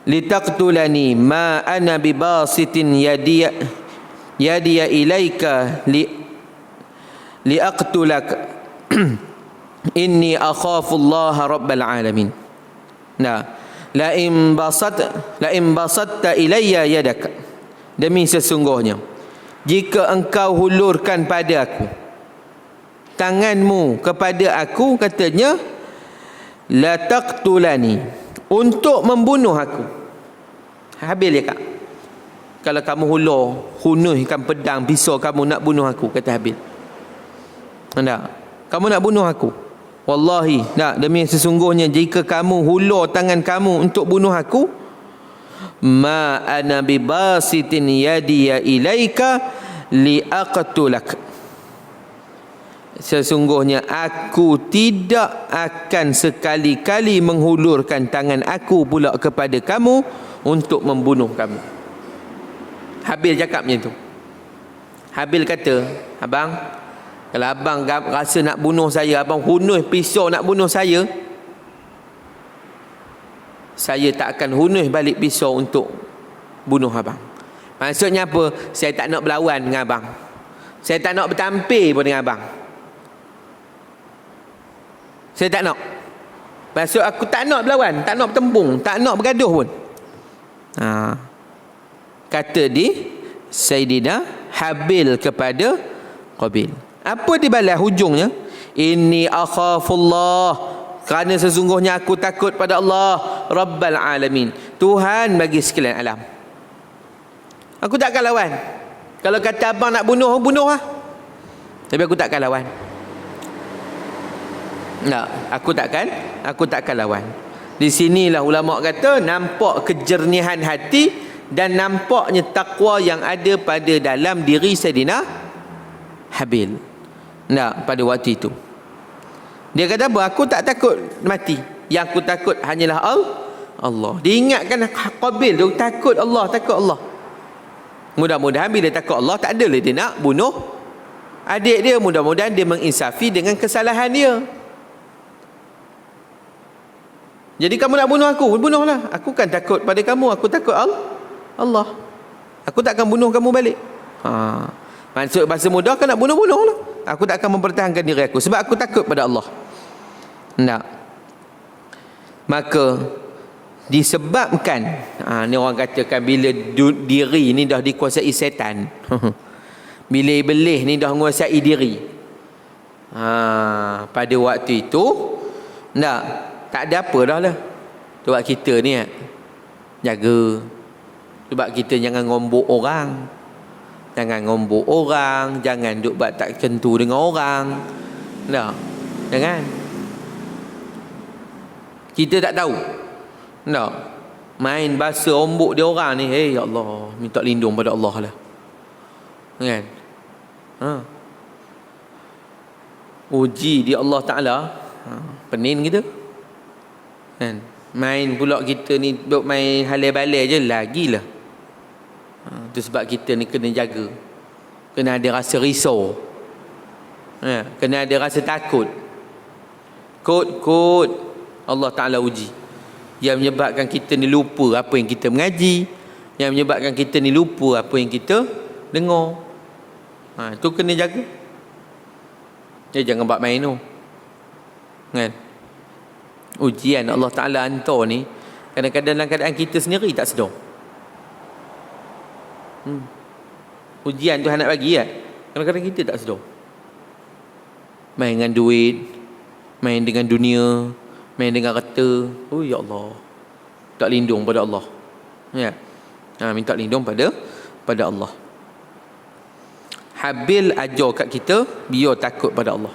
litaqtulani ma ana bibasitin yadiya ilayka liaqtulak inni akhafu Allah rabbal alamin. La in basatta ilayya yadaka, demi sesungguhnya jika engkau hulurkan pada aku tanganmu kepada aku, katanya la taqtulani, untuk membunuh aku. Habil ya kak, kalau kamu hunuskan pedang pisau kamu nak bunuh aku, kata Habil. Tak, kamu nak bunuh aku, wallahi tak, demi sesungguhnya jika kamu hulur tangan kamu untuk bunuh aku, ma ana bibasitin yadiya ilaika liaqtulak, sesungguhnya aku tidak akan sekali-kali menghulurkan tangan aku pula kepada kamu untuk membunuh kamu. Habil cakap macam tu. Habil kata, abang, kalau abang rasa nak bunuh saya, abang hunus pisau nak bunuh saya tak akan hunus balik pisau untuk bunuh abang. Maksudnya apa? Saya tak nak berlawan dengan abang, saya tak nak bertampil pun dengan abang. Saya tak nak. Maksud aku tak nak berlawan, tak nak bertempung, tak nak bergaduh pun. Kata di Sayyidina Habil kepada Qabil. Apa dibalas hujungnya? Inni akhafullah, kerana sesungguhnya aku takut pada Allah Rabbal alamin, Tuhan bagi sekalian alam. Aku tak akan lawan. Kalau kata abang nak bunuh, bunuh lah. Tapi aku tak akan lawan. Aku takkan lawan. Di sinilah ulama kata nampak kejernihan hati dan nampaknya takwa yang ada pada dalam diri Sayyidina Habil. Pada waktu itu dia kata apa? Aku tak takut mati, yang aku takut hanyalah Allah. Dia ingatkan Qabil tu takut Allah. Mudah-mudahan bila takut Allah, tak adalah dia nak bunuh adik dia. Mudah-mudahan dia menginsafi dengan kesalahan dia. Jadi kamu nak bunuh aku, bunuhlah. Aku kan takut pada kamu, aku takut Allah. Aku tak akan bunuh kamu balik. Maksud bahasa mudah, kan nak bunuh-bunuhlah. Aku tak akan mempertahankan diri aku sebab aku takut pada Allah. Maka disebabkan ni orang katakan bila diri ni dah dikuasai setan. Bila iblis ni dah menguasai diri. Pada waktu itu tak ada apa dah lah. Sebab kita ni jaga. Sebab kita jangan ngombok orang. Jangan duk buat tak kentu dengan orang. Jangan. Kita tak tahu. Main bahasa ombok dia orang ni, ya Allah, minta lindung pada Allah lah. Kan? Uji di Allah Ta'ala, pening kita. Kan? Main pula kita ni duk main halai-balai je, lagilah. Itu sebab kita ni kena jaga. Kena ada rasa risau. Kena ada rasa takut. Kod Allah Ta'ala uji. Yang menyebabkan kita ni lupa apa yang kita mengaji. Yang menyebabkan kita ni lupa apa yang kita dengar. Itu kena jaga. Jangan buat main tu. Kan? Ujian Allah Ta'ala hantar ni, kadang-kadang dalam keadaan kita sendiri tak sedar. Ujian Tuhan nak bagi kan, kadang-kadang kita tak sedar. Main dengan duit, main dengan dunia, main dengan harta. Oh ya Allah, tak lindung pada Allah. Minta lindung pada Allah. Habil ajar kat kita biar takut pada Allah.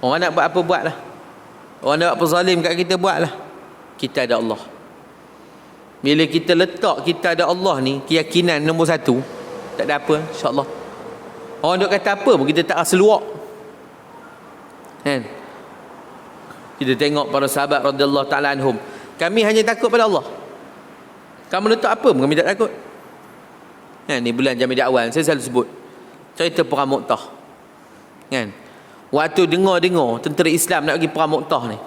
Orang nak buat apa buatlah. Orang nak buat apa zalim kat kita buatlah. Kita ada Allah. Bila kita letak kita ada Allah ni, keyakinan nombor satu, tak ada apa, insya-Allah. Orang duk kata apa pun kita tak rasa luak. Kan? Kita tengok para sahabat radhiyallahu taala anhum, kami hanya takut pada Allah. Kamu letak apa pun kami tak takut. Ni bulan Jamaah Awal saya selalu sebut cerita perang Mu'tah. Kan? Waktu dengar tentera Islam nak pergi perang Mu'tah ni,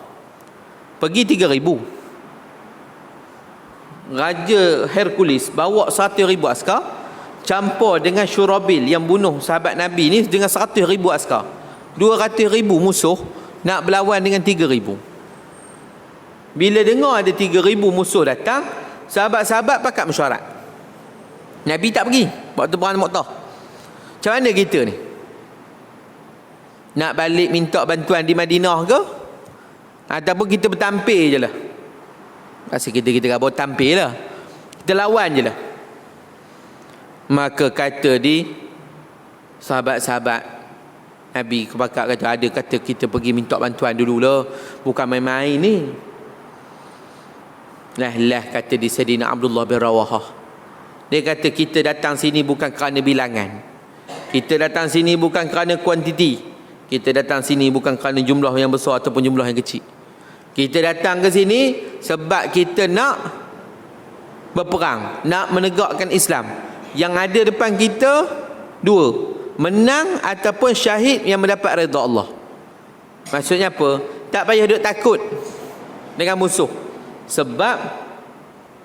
pergi 3,000. Raja Hercules bawa 100,000 askar, campur dengan Syurabil yang bunuh sahabat Nabi ni dengan 100,000 askar. 200,000 musuh nak berlawan dengan 3,000. Bila dengar ada 3,000 musuh datang, sahabat-sahabat pakat mesyuarat. Nabi tak pergi waktu perang Mu'tah. Macam mana kita ni? Nak balik minta bantuan di Madinah ke? Ataupun kita bertampil je lah? Pasal kita kabur tampil lah. Kita lawan je lah. Maka kata di sahabat-sahabat Nabi kebakat kata, ada kata kita pergi minta bantuan dulu lah. Bukan main-main ni. Lah kata di Sayyidina Abdullah bin Rawahah. Dia kata kita datang sini bukan kerana bilangan. Kita datang sini bukan kerana kuantiti. Kita datang sini bukan kerana jumlah yang besar ataupun jumlah yang kecil. Kita datang ke sini sebab kita nak berperang, nak menegakkan Islam. Yang ada depan kita dua, menang ataupun syahid yang mendapat redha Allah. Maksudnya apa? Tak payah duk takut dengan musuh. Sebab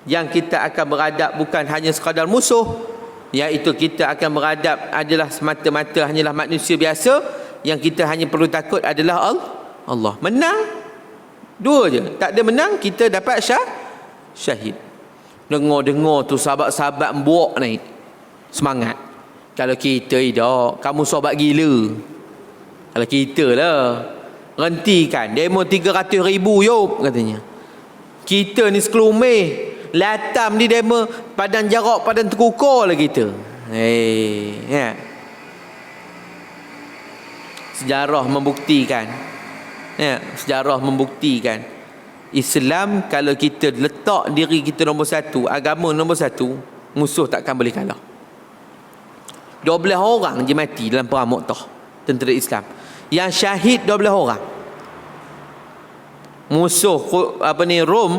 yang kita akan beradab bukan hanya sekadar musuh, iaitu kita akan beradab adalah semata-mata hanyalah manusia biasa. Yang kita hanya perlu takut adalah Allah. Menang dua je, tak ada menang, kita dapat syahid. Dengar tu sahabat-sahabat buak naik semangat. Kalau kita tidak, kamu sobat gila. Kalau kita lah, hentikan demo 300,000 yop katanya. Kita ni sekelumih latam di demo padan jarak, padan terkukur lah kita. Ya. Sejarah membuktikan Islam, kalau kita letak diri kita nombor satu, agama nombor satu, musuh takkan boleh kalah. 12 orang je mati dalam perang Mu'tah, tentera Islam. Yang syahid 12 orang. Musuh Rom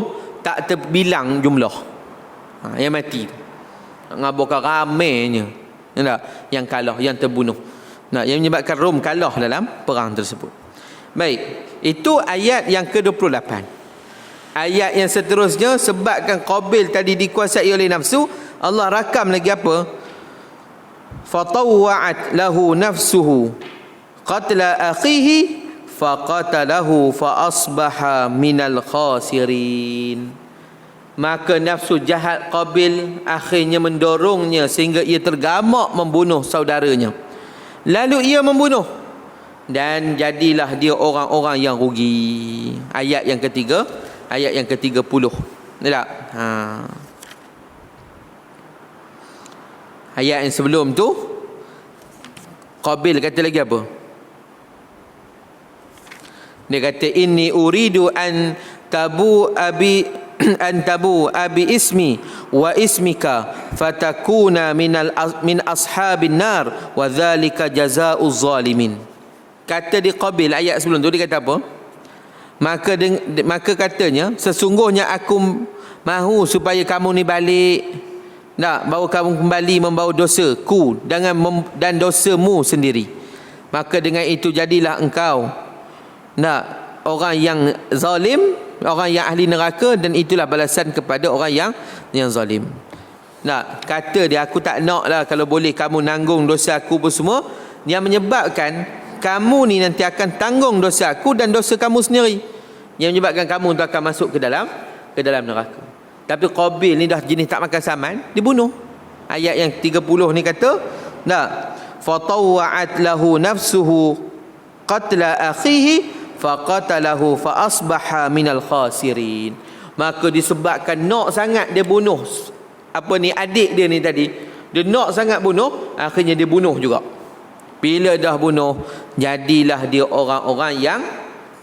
tak terbilang jumlah yang mati. Ngabukan ramainya. Yang kalah, yang terbunuh. Yang menyebabkan Rom kalah dalam perang tersebut. Baik, itu ayat yang ke-28. Ayat yang seterusnya, sebabkan Qabil tadi dikuasai oleh nafsu, Allah rakam lagi apa? Fatawwa'at lahu nafsuhu qatla akhihi faqatalahu fa asbaha minal khasirin. Maka nafsu jahat Qabil akhirnya mendorongnya sehingga ia tergamak membunuh saudaranya. Lalu ia membunuh dan jadilah dia orang-orang yang rugi. Ayat yang ketiga, ayat yang ke-30. Tak? Ayat yang sebelum tu Qabil kata lagi apa? Dia kata inni uridu an tabu abi ismi wa ismika fatakuna min ashabin nar wa dzalika jazaa'uz zalimin. Kata di Qabil ayat sebelum tu dia kata apa? Maka katanya, sesungguhnya aku mahu supaya kamu ni balik, bawa kamu kembali membawa dosaku dan dosamu sendiri. Maka dengan itu jadilah engkau orang yang zalim, orang yang ahli neraka, dan itulah balasan kepada orang yang zalim. Kata dia, aku tak nak lah kalau boleh kamu nanggung dosa aku pun semua, yang menyebabkan kamu ni nanti akan tanggung dosa aku dan dosa kamu sendiri, yang menyebabkan kamu tu akan masuk ke dalam neraka. Tapi Qabil ni dah jenis tak makan saman, dibunuh. Ayat yang 30 ni kata, fatawwa'at lahu nafsuhu qatla akhihi faqatalahu fa asbaha minal khasirin. Maka disebabkan nak sangat dia bunuh adik dia ni tadi, dia nak sangat bunuh, akhirnya dia bunuh juga. Bila dah bunuh, jadilah dia orang-orang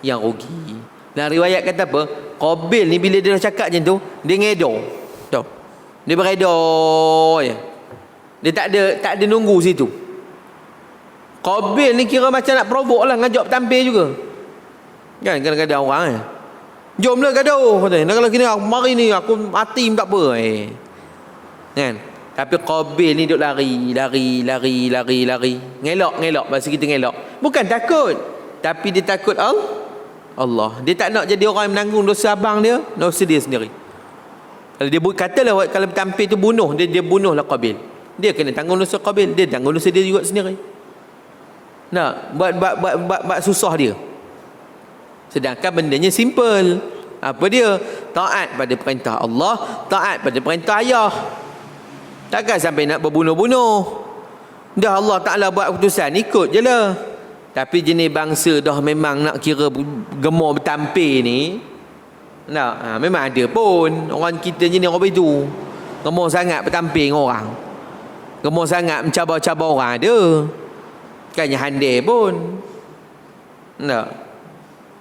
yang rugi. Dan riwayat kata apa? Qabil ni bila dia dah cakap macam tu, dia ngedor. Tahu? Dia beredor je. Dia tak ada nunggu situ. Qabil ni kira macam nak provoke lah, ngajak tampil juga. Kan kadang-kadang orang jomlah gaduh katanya. Kalau kini mari ni aku mati tak apa. Kan? Tapi Qabil ni duk lari. Ngelak bahasa kita ngelak. Bukan takut, tapi dia takut Allah. Dia tak nak jadi orang yang menanggung dosa abang dia, dosa dia sendiri. Kalau dia katalah kalau tampil tu bunuh, dia bunuhlah Qabil. Dia kena tanggung dosa Qabil, dia tanggung dosa dia juga sendiri. Nak buat susah dia. Sedangkan bendanya simple. Apa dia? Taat pada perintah Allah, taat pada perintah ayah. Takkan sampai nak berbunuh-bunuh. Dah Allah Ta'ala buat keputusan, ikut je lah. Tapi jenis bangsa dah memang nak kira gemar bertampil ni, memang ada pun orang kita jenis orang itu. Gemar sangat bertampil dengan orang, gemar sangat mencabar-cabar orang ada. Bukannya handai pun.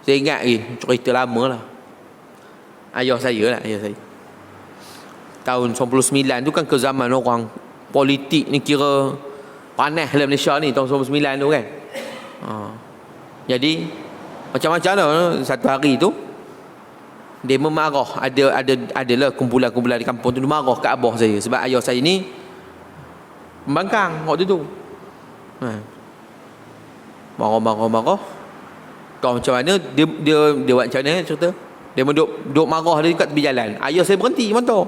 Saya ingat cerita lama lah. Ayah saya. Tahun 99 tu kan ke zaman orang politik ni kira panas dalam Malaysia ni, tahun 99 tu kan. Jadi macam-macam lah. Satu hari tu dia memarah, adalah kumpulan-kumpulan di kampung tu, dia marah kat abah saya sebab ayah saya ni pembangkang waktu tu. Marah. Tahu macam mana dia buat macam mana cerita? Dia duduk marah dia dekat tepi jalan. Ayah saya berhenti motor.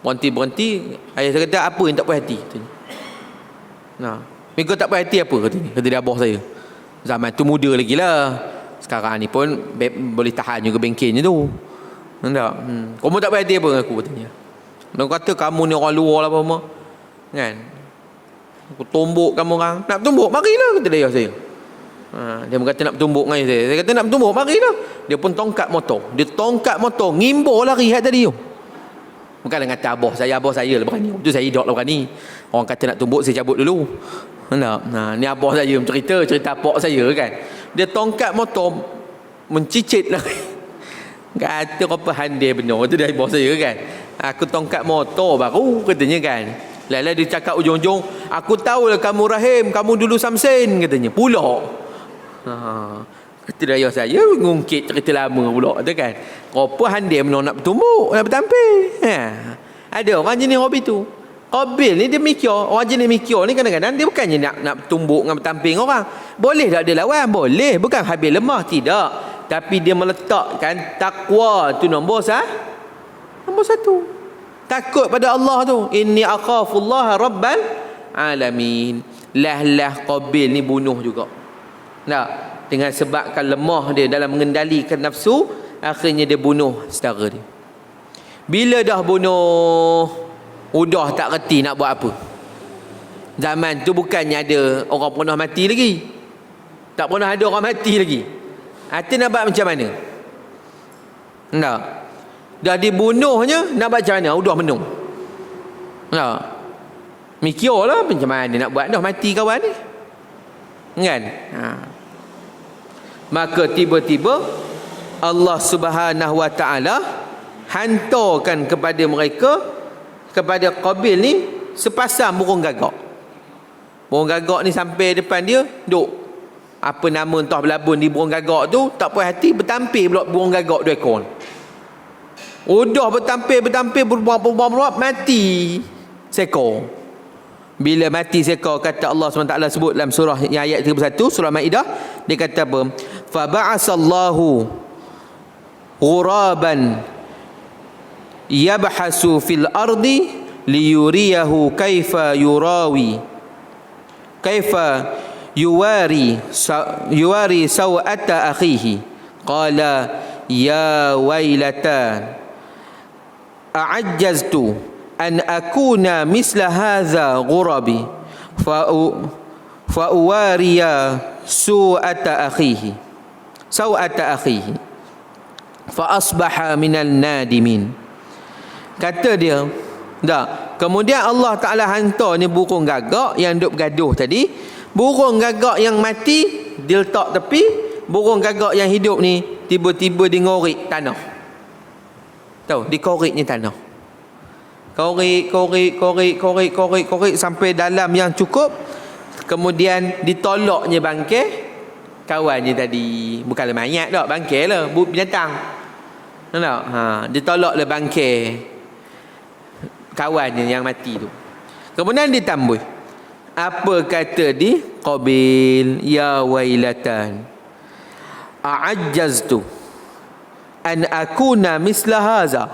Berhenti. Ayah saya kata, apa yang tak puas hati? Kau tak puas hati apa? Kata dia abah saya. Zaman tu muda lagi lah. Sekarang ni pun boleh tahan juga bengkelnya tu. Kamu tak puas hati apa? Aku katanya. Dia kata kamu ni orang luar lah apa-apa. Kan? Aku tumbuk kamu orang. Nak tumbuk? Marilah, kata dia ayah saya. Dia berkata nak bertumbuk dengan saya. Saya kata nak bertumbuk, marilah. Dia pun tongkat motor. Ngimbor lari hat tadi tu. Bukan dengan kata abah saya lah berani. Itu saya tak lah berani. Orang kata nak tumbuk, saya cabut dulu. Ni abah saya cerita pak saya kan. Dia tongkat motor, mencicit lari. Kata apa handai benar. Itu dari abah saya kan. Aku tongkat motor baru katanya kan. Lala dia cakap ujung-ujung, aku tahulah kamu Rahim, kamu dulu Samsin katanya. Pula. Kata dia ayah saya ngungkit cerita lama pula tu kan. Apa handai benar nak bertumbuk, nak bertampil. Ada orang jenis hobi tu. Qabil ni dia mikir, orang jenis mikir ni kadang-kadang dia bukannya nak bertumbuk dengan bertampil dengan orang. Boleh tak dia lawan? Boleh. Bukan habis lemah, tidak. Tapi dia meletakkan takwa tu nombor satu. Takut pada Allah tu. Inni akhafullaha rabbal alamin. Lah Qabil ni bunuh juga. Dengan sebabkan lemah dia dalam mengendalikan nafsu, akhirnya dia bunuh saudara dia. Bila dah bunuh, udah tak reti nak buat apa. Zaman tu bukannya ada orang pernah mati lagi. Tak pernah ada orang mati lagi. Hati nak buat macam mana? Dah dibunuhnya, nak buat macam mana? Udah menung. Mikirlah macam mana nak buat, dah mati kawan ni. Kan? Maka tiba-tiba Allah Subhanahu Wa Ta'ala hantarkan kepada mereka, kepada Qabil ni, sepasang burung gagak. Burung gagak ni sampai depan dia, duk apa nama entah belabun di burung gagak tu, tak puas hati, bertampil pula burung gagak 2 ekor. Udah bertampil berbuat mati seekor. Bila mati seekor, kata Allah SWT sebut dalam surah yang ayat 31 surah Maidah, dia kata apa? Fa ba'asallahu ghuraban yabhasu fil ardi liyuriyahu kaifa yuwari sawata akhihi qala ya wailata a'ajjaztu an akuna misla hadha ghurabi fa uwariya sawata akhihi fa asbaha minal nadimin. Kata dia, kemudian Allah Ta'ala hantar ni burung gagak yang duk bergaduh tadi, Burung gagak yang mati dia letak tepi, burung gagak yang hidup ni tiba-tiba dia ngorek tanah. Tahu, dikoreknya tanah. Korek sampai dalam yang cukup. Kemudian ditolaknya bangkai kawannya tadi. Bukanlah mayat dak, bangkai lah, binatang. Nampak? Ditolaklah bangkai kawannya yang mati tu. Kemudian ditambah. Apa kata di Qabil, ya wailatan a'ajjaztu an akuna misla haza.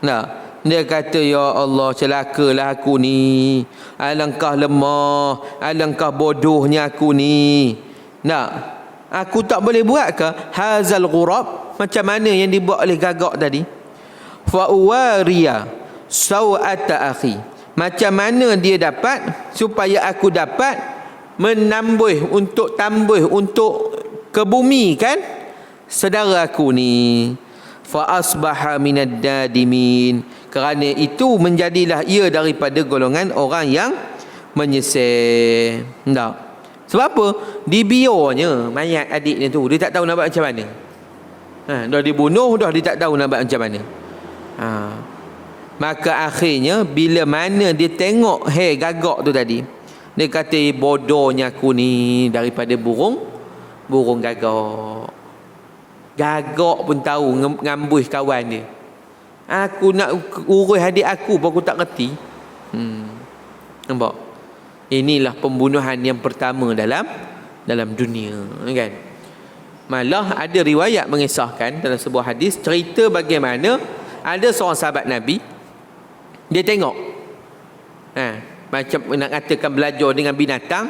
Nah, dia kata, ya Allah, celakalah aku ni. Alangkah lemah, alangkah bodohnya aku ni. Nah, aku tak boleh buat ke hazal ghurab, macam mana yang dibuat oleh gagak tadi? Fa uwariya sawata akhi, macam mana dia dapat supaya aku dapat menambah untuk tambah untuk kebumikan saudara aku ni. Fa asbaha minad dadimin, kerana itu menjadilah ia daripada golongan orang yang menyesal. Tak. Sebab apa? Dibiarnya mayat adiknya tu, dia tak tahu nak buat macam mana. Dah dibunuh dah, dia tak tahu nak buat macam mana. Maka akhirnya bila mana dia tengok gagak tu tadi, dia kata, bodohnya aku ni daripada burung gagak. Gagak pun tahu ngambuh kawan dia. Aku nak urus adik aku pun aku tak reti. Nampak? Inilah pembunuhan yang pertama dalam dunia, kan? Malah ada riwayat mengisahkan dalam sebuah hadis, cerita bagaimana ada seorang sahabat Nabi, dia tengok macam nak katakan belajar dengan binatang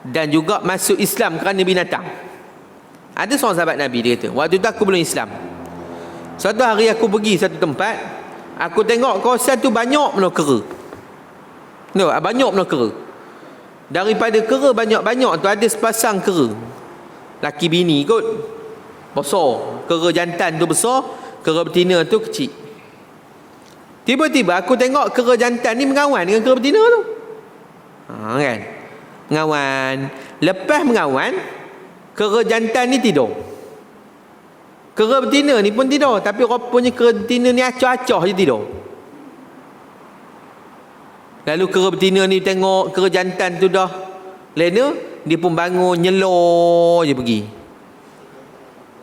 dan juga masuk Islam kerana binatang. Ada seorang sahabat Nabi, dia kata, waktu tu aku belum Islam. Suatu hari aku pergi satu tempat, aku tengok kawasan tu banyak benda kera. Banyak benda kera. Daripada kera banyak-banyak tu ada sepasang kera, laki bini kot, besar. Kera jantan tu besar, kera betina tu kecil. Tiba-tiba aku tengok kera jantan ni mengawan dengan kera betina tu. Kan? Mengawan. Lepas mengawan, kera jantan ni tidur. Kera betina ni pun tidur, tapi rupanya kera betina ni acah-acah je tidur. Lalu kera betina ni tengok kera jantan tu dah lena, dia pun bangun nyelor je pergi.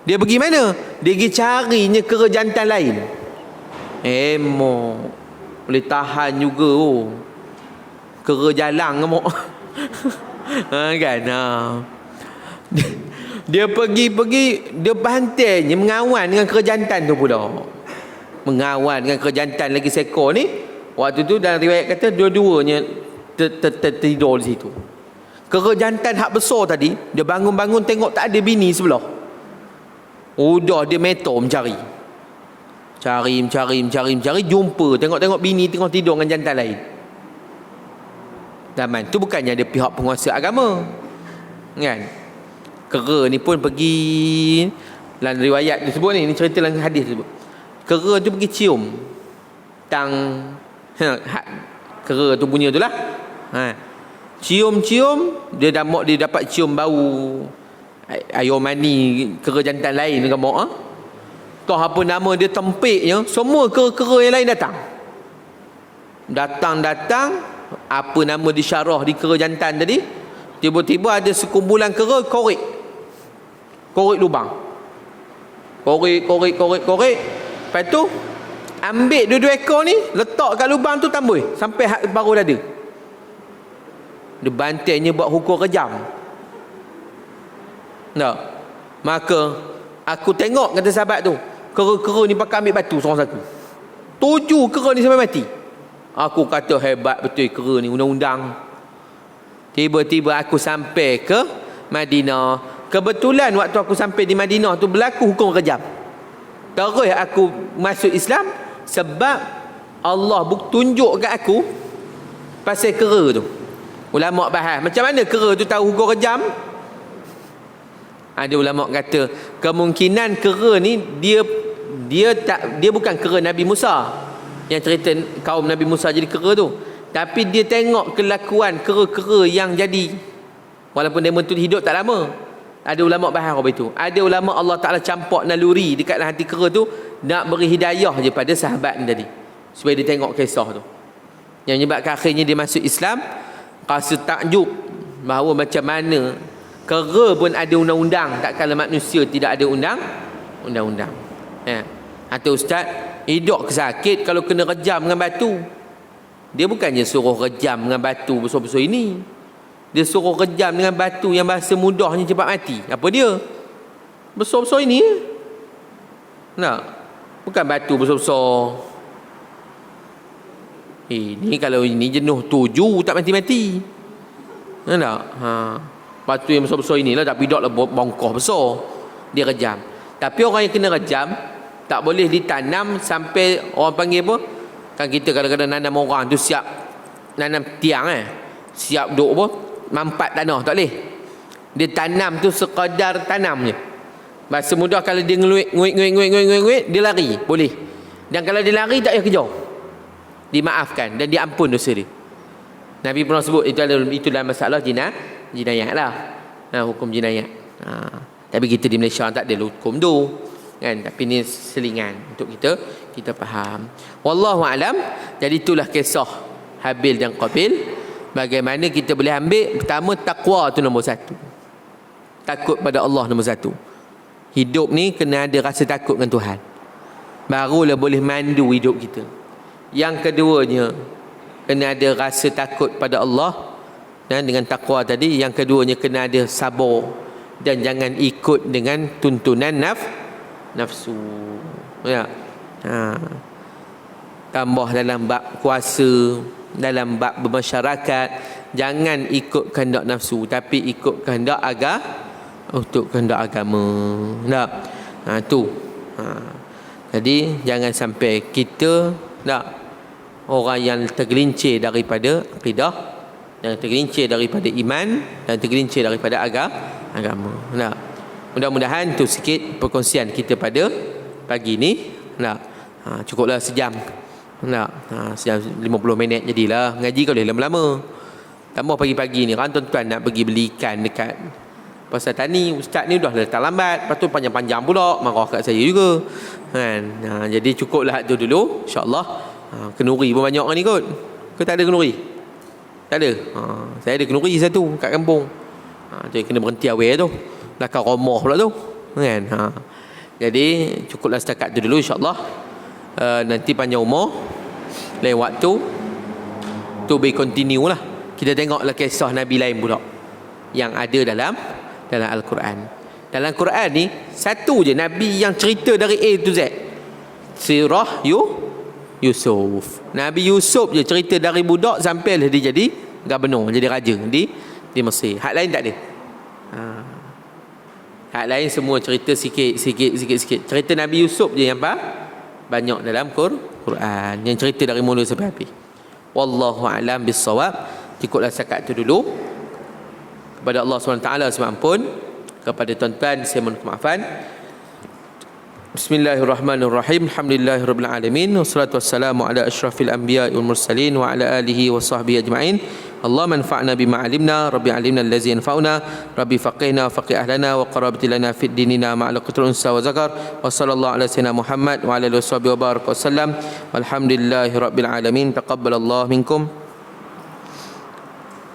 Dia pergi mana? Dia pergi carinya kera jantan lain. Boleh tahan juga kera jalang gemuk. Kan? Dia pergi dia bantainya mengawan dengan kera jantan tu pula. Mengawan dengan kera jantan lagi seekor ni. Waktu tu dalam riwayat kata dua-duanya tertidur di situ. Kera jantan hak besar tadi, dia bangun-bangun tengok tak ada bini sebelah. Udah dia metor mencari. Mencari, jumpa. Tengok-tengok bini tengah tidur dengan jantan lain. Zaman tu bukannya ada pihak penguasa agama, kan? Kera ni pun pergi, dalam riwayat disebut ni cerita dalam hadis disebut, kera tu pergi cium kera tu punya tu lah. Cium dia dapat cium bau air mani kera jantan lain dengan mak. Toh apa nama dia tempiknya, semua kera-kera yang lain datang, apa nama disyarah di kera jantan tadi. Tiba-tiba ada sekumpulan kera korek lubang. Korek. Lepas tu ambil dua-dua ekor ni, letak kat lubang tu, tambah sampai baru dada. Dia bantainya buat hukum kejam. Tak? Maka aku tengok, kata sahabat tu, kera-kera ni pakai ambil batu seorang satu. 7 kera ni sampai mati. Aku kata hebat betul kera ni, undang-undang. Tiba-tiba aku sampai ke Madinah. Kebetulan waktu aku sampai di Madinah tu berlaku hukum kejam. Terus aku masuk Islam sebab Allah tunjuk kat aku pasal kera tu. Ulama bahas macam mana kera tu tahu hukum kejam. Ada ulama kata kemungkinan kera ni dia bukan kera Nabi Musa yang cerita kaum Nabi Musa jadi kera tu, tapi dia tengok kelakuan kera-kera yang jadi Walaupun demon tu hidup tak lama. Ada ulama bahas apa itu. Ada ulama Allah Ta'ala campak naluri dekat dalam hati kera tu, nak beri hidayah je pada sahabat ni tadi, supaya dia tengok kisah tu, yang menyebabkan akhirnya dia masuk Islam. Rasa takjub bahawa macam mana kera pun ada undang-undang, tak kala manusia tidak ada undang-undang. Kata ustaz, hidup sakit kalau kena rejam dengan batu. Dia bukannya suruh rejam dengan batu besar-besar ini. Dia suruh rejam dengan batu yang bahasa mudahnya cepat mati. Apa dia? Besar-besar ini. Nak? Bukan batu besar-besar. Ini kalau ini jenuh 7 tak mati-mati. Nak? Batu yang besar-besar inilah tak pidak lah bongkah besar. Dia rejam. Tapi orang yang kena rejam tak boleh ditanam sampai orang panggil apa? Kan kita kadang-kadang nanam orang tu siap nanam tiang siap duk apa? Mampat tanah, tak boleh. Dia tanam tu sekadar tanam je. Bahasa mudah, kalau dia nguit, dia lari, boleh. Dan kalau dia lari tak payah kejar, dimaafkan dan diampun dosa dia. Nabi pernah sebut itu dalam masalah jinayat lah. Hukum jinayat. Tapi kita di Malaysia tak ada hukum tu, kan? Tapi ni selingan untuk kita faham. Wallahu alam. Jadi itulah kisah Habil dan Qabil. Bagaimana kita boleh ambil? Pertama, takwa tu nombor 1. Takut pada Allah nombor 1. Hidup ni kena ada rasa takut dengan Tuhan, barulah boleh mandu hidup kita. Yang keduanya, kena ada rasa takut pada Allah, dan dengan takwa tadi. Yang keduanya, kena ada sabar, dan jangan ikut dengan tuntunan nafsu. Ya. Tambah dalam bab kuasa, dalam bab bermasyarakat, jangan ikut kehendak nafsu, tapi ikut kehendak untuk kehendak agama. Tak? Tu. Jadi jangan sampai kita orang yang tergelincir daripada akidah, dan tergelincir daripada iman, dan tergelincir daripada agama. Tak? Mudah-mudahan tu sikit perkongsian kita pada pagi ni. Cukuplah sejam. Sejam 50 minit jadilah ngaji. Kau boleh lama-lama. Tambah pagi-pagi ni kan tuan-tuan nak pergi beli ikan dekat pasar tani. Ustaz ni dah letak lambat, lepas tu panjang-panjang pula, marah kat saya juga, kan? Jadi cukuplah tu dulu, insya-Allah. Kenuri pun banyak kan ni kot. Ke tak ada kenuri? Tak ada. Saya ada kenuri satu kat kampung. Jadi kena berhenti awal tu. Belakang rumah pula tu, kan? Jadi cukuplah setakat tu dulu, insya-Allah. Nanti panjang umur, lain waktu tu be continue lah. Kita tengoklah kisah Nabi lain pula yang ada dalam Al-Quran. Dalam Quran ni satu je Nabi yang cerita dari A to Z. Sirah Yusuf. Nabi Yusuf je cerita dari budak sampai lah dia jadi gubernur, jadi raja di Mesir. Hak lain tak ada. Hak lain semua cerita sikit. Cerita Nabi Yusuf je yang banyak dalam Quran, yang cerita dari mula sampai habis. Wallahu a'lam bissawab. Cukuplah setakat tu dulu. Kepada Allah SWT saya ampun, kepada tuan-tuan saya mohon kemaafan. Bismillahirrahmanirrahim. Alhamdulillahirabbil alamin. Wassalatu wassalamu ala asyrafil anbiya'i wal mursalin wa ala alihi wa sahbihi ajma'in. Allahumma anfa'na bima 'allimna, rabbi 'allimna allazi yanfa'una, rabbi faqihna faqih ahlana wa qarabti lana fid dinina ma'al qutul unsa wa zakar. Wa sallallahu ala sayyidina Muhammad wa ala alihi wa sahbihi wa baraka wasallam. Walhamdulillahirabbil alamin. Taqabbalallahu minkum.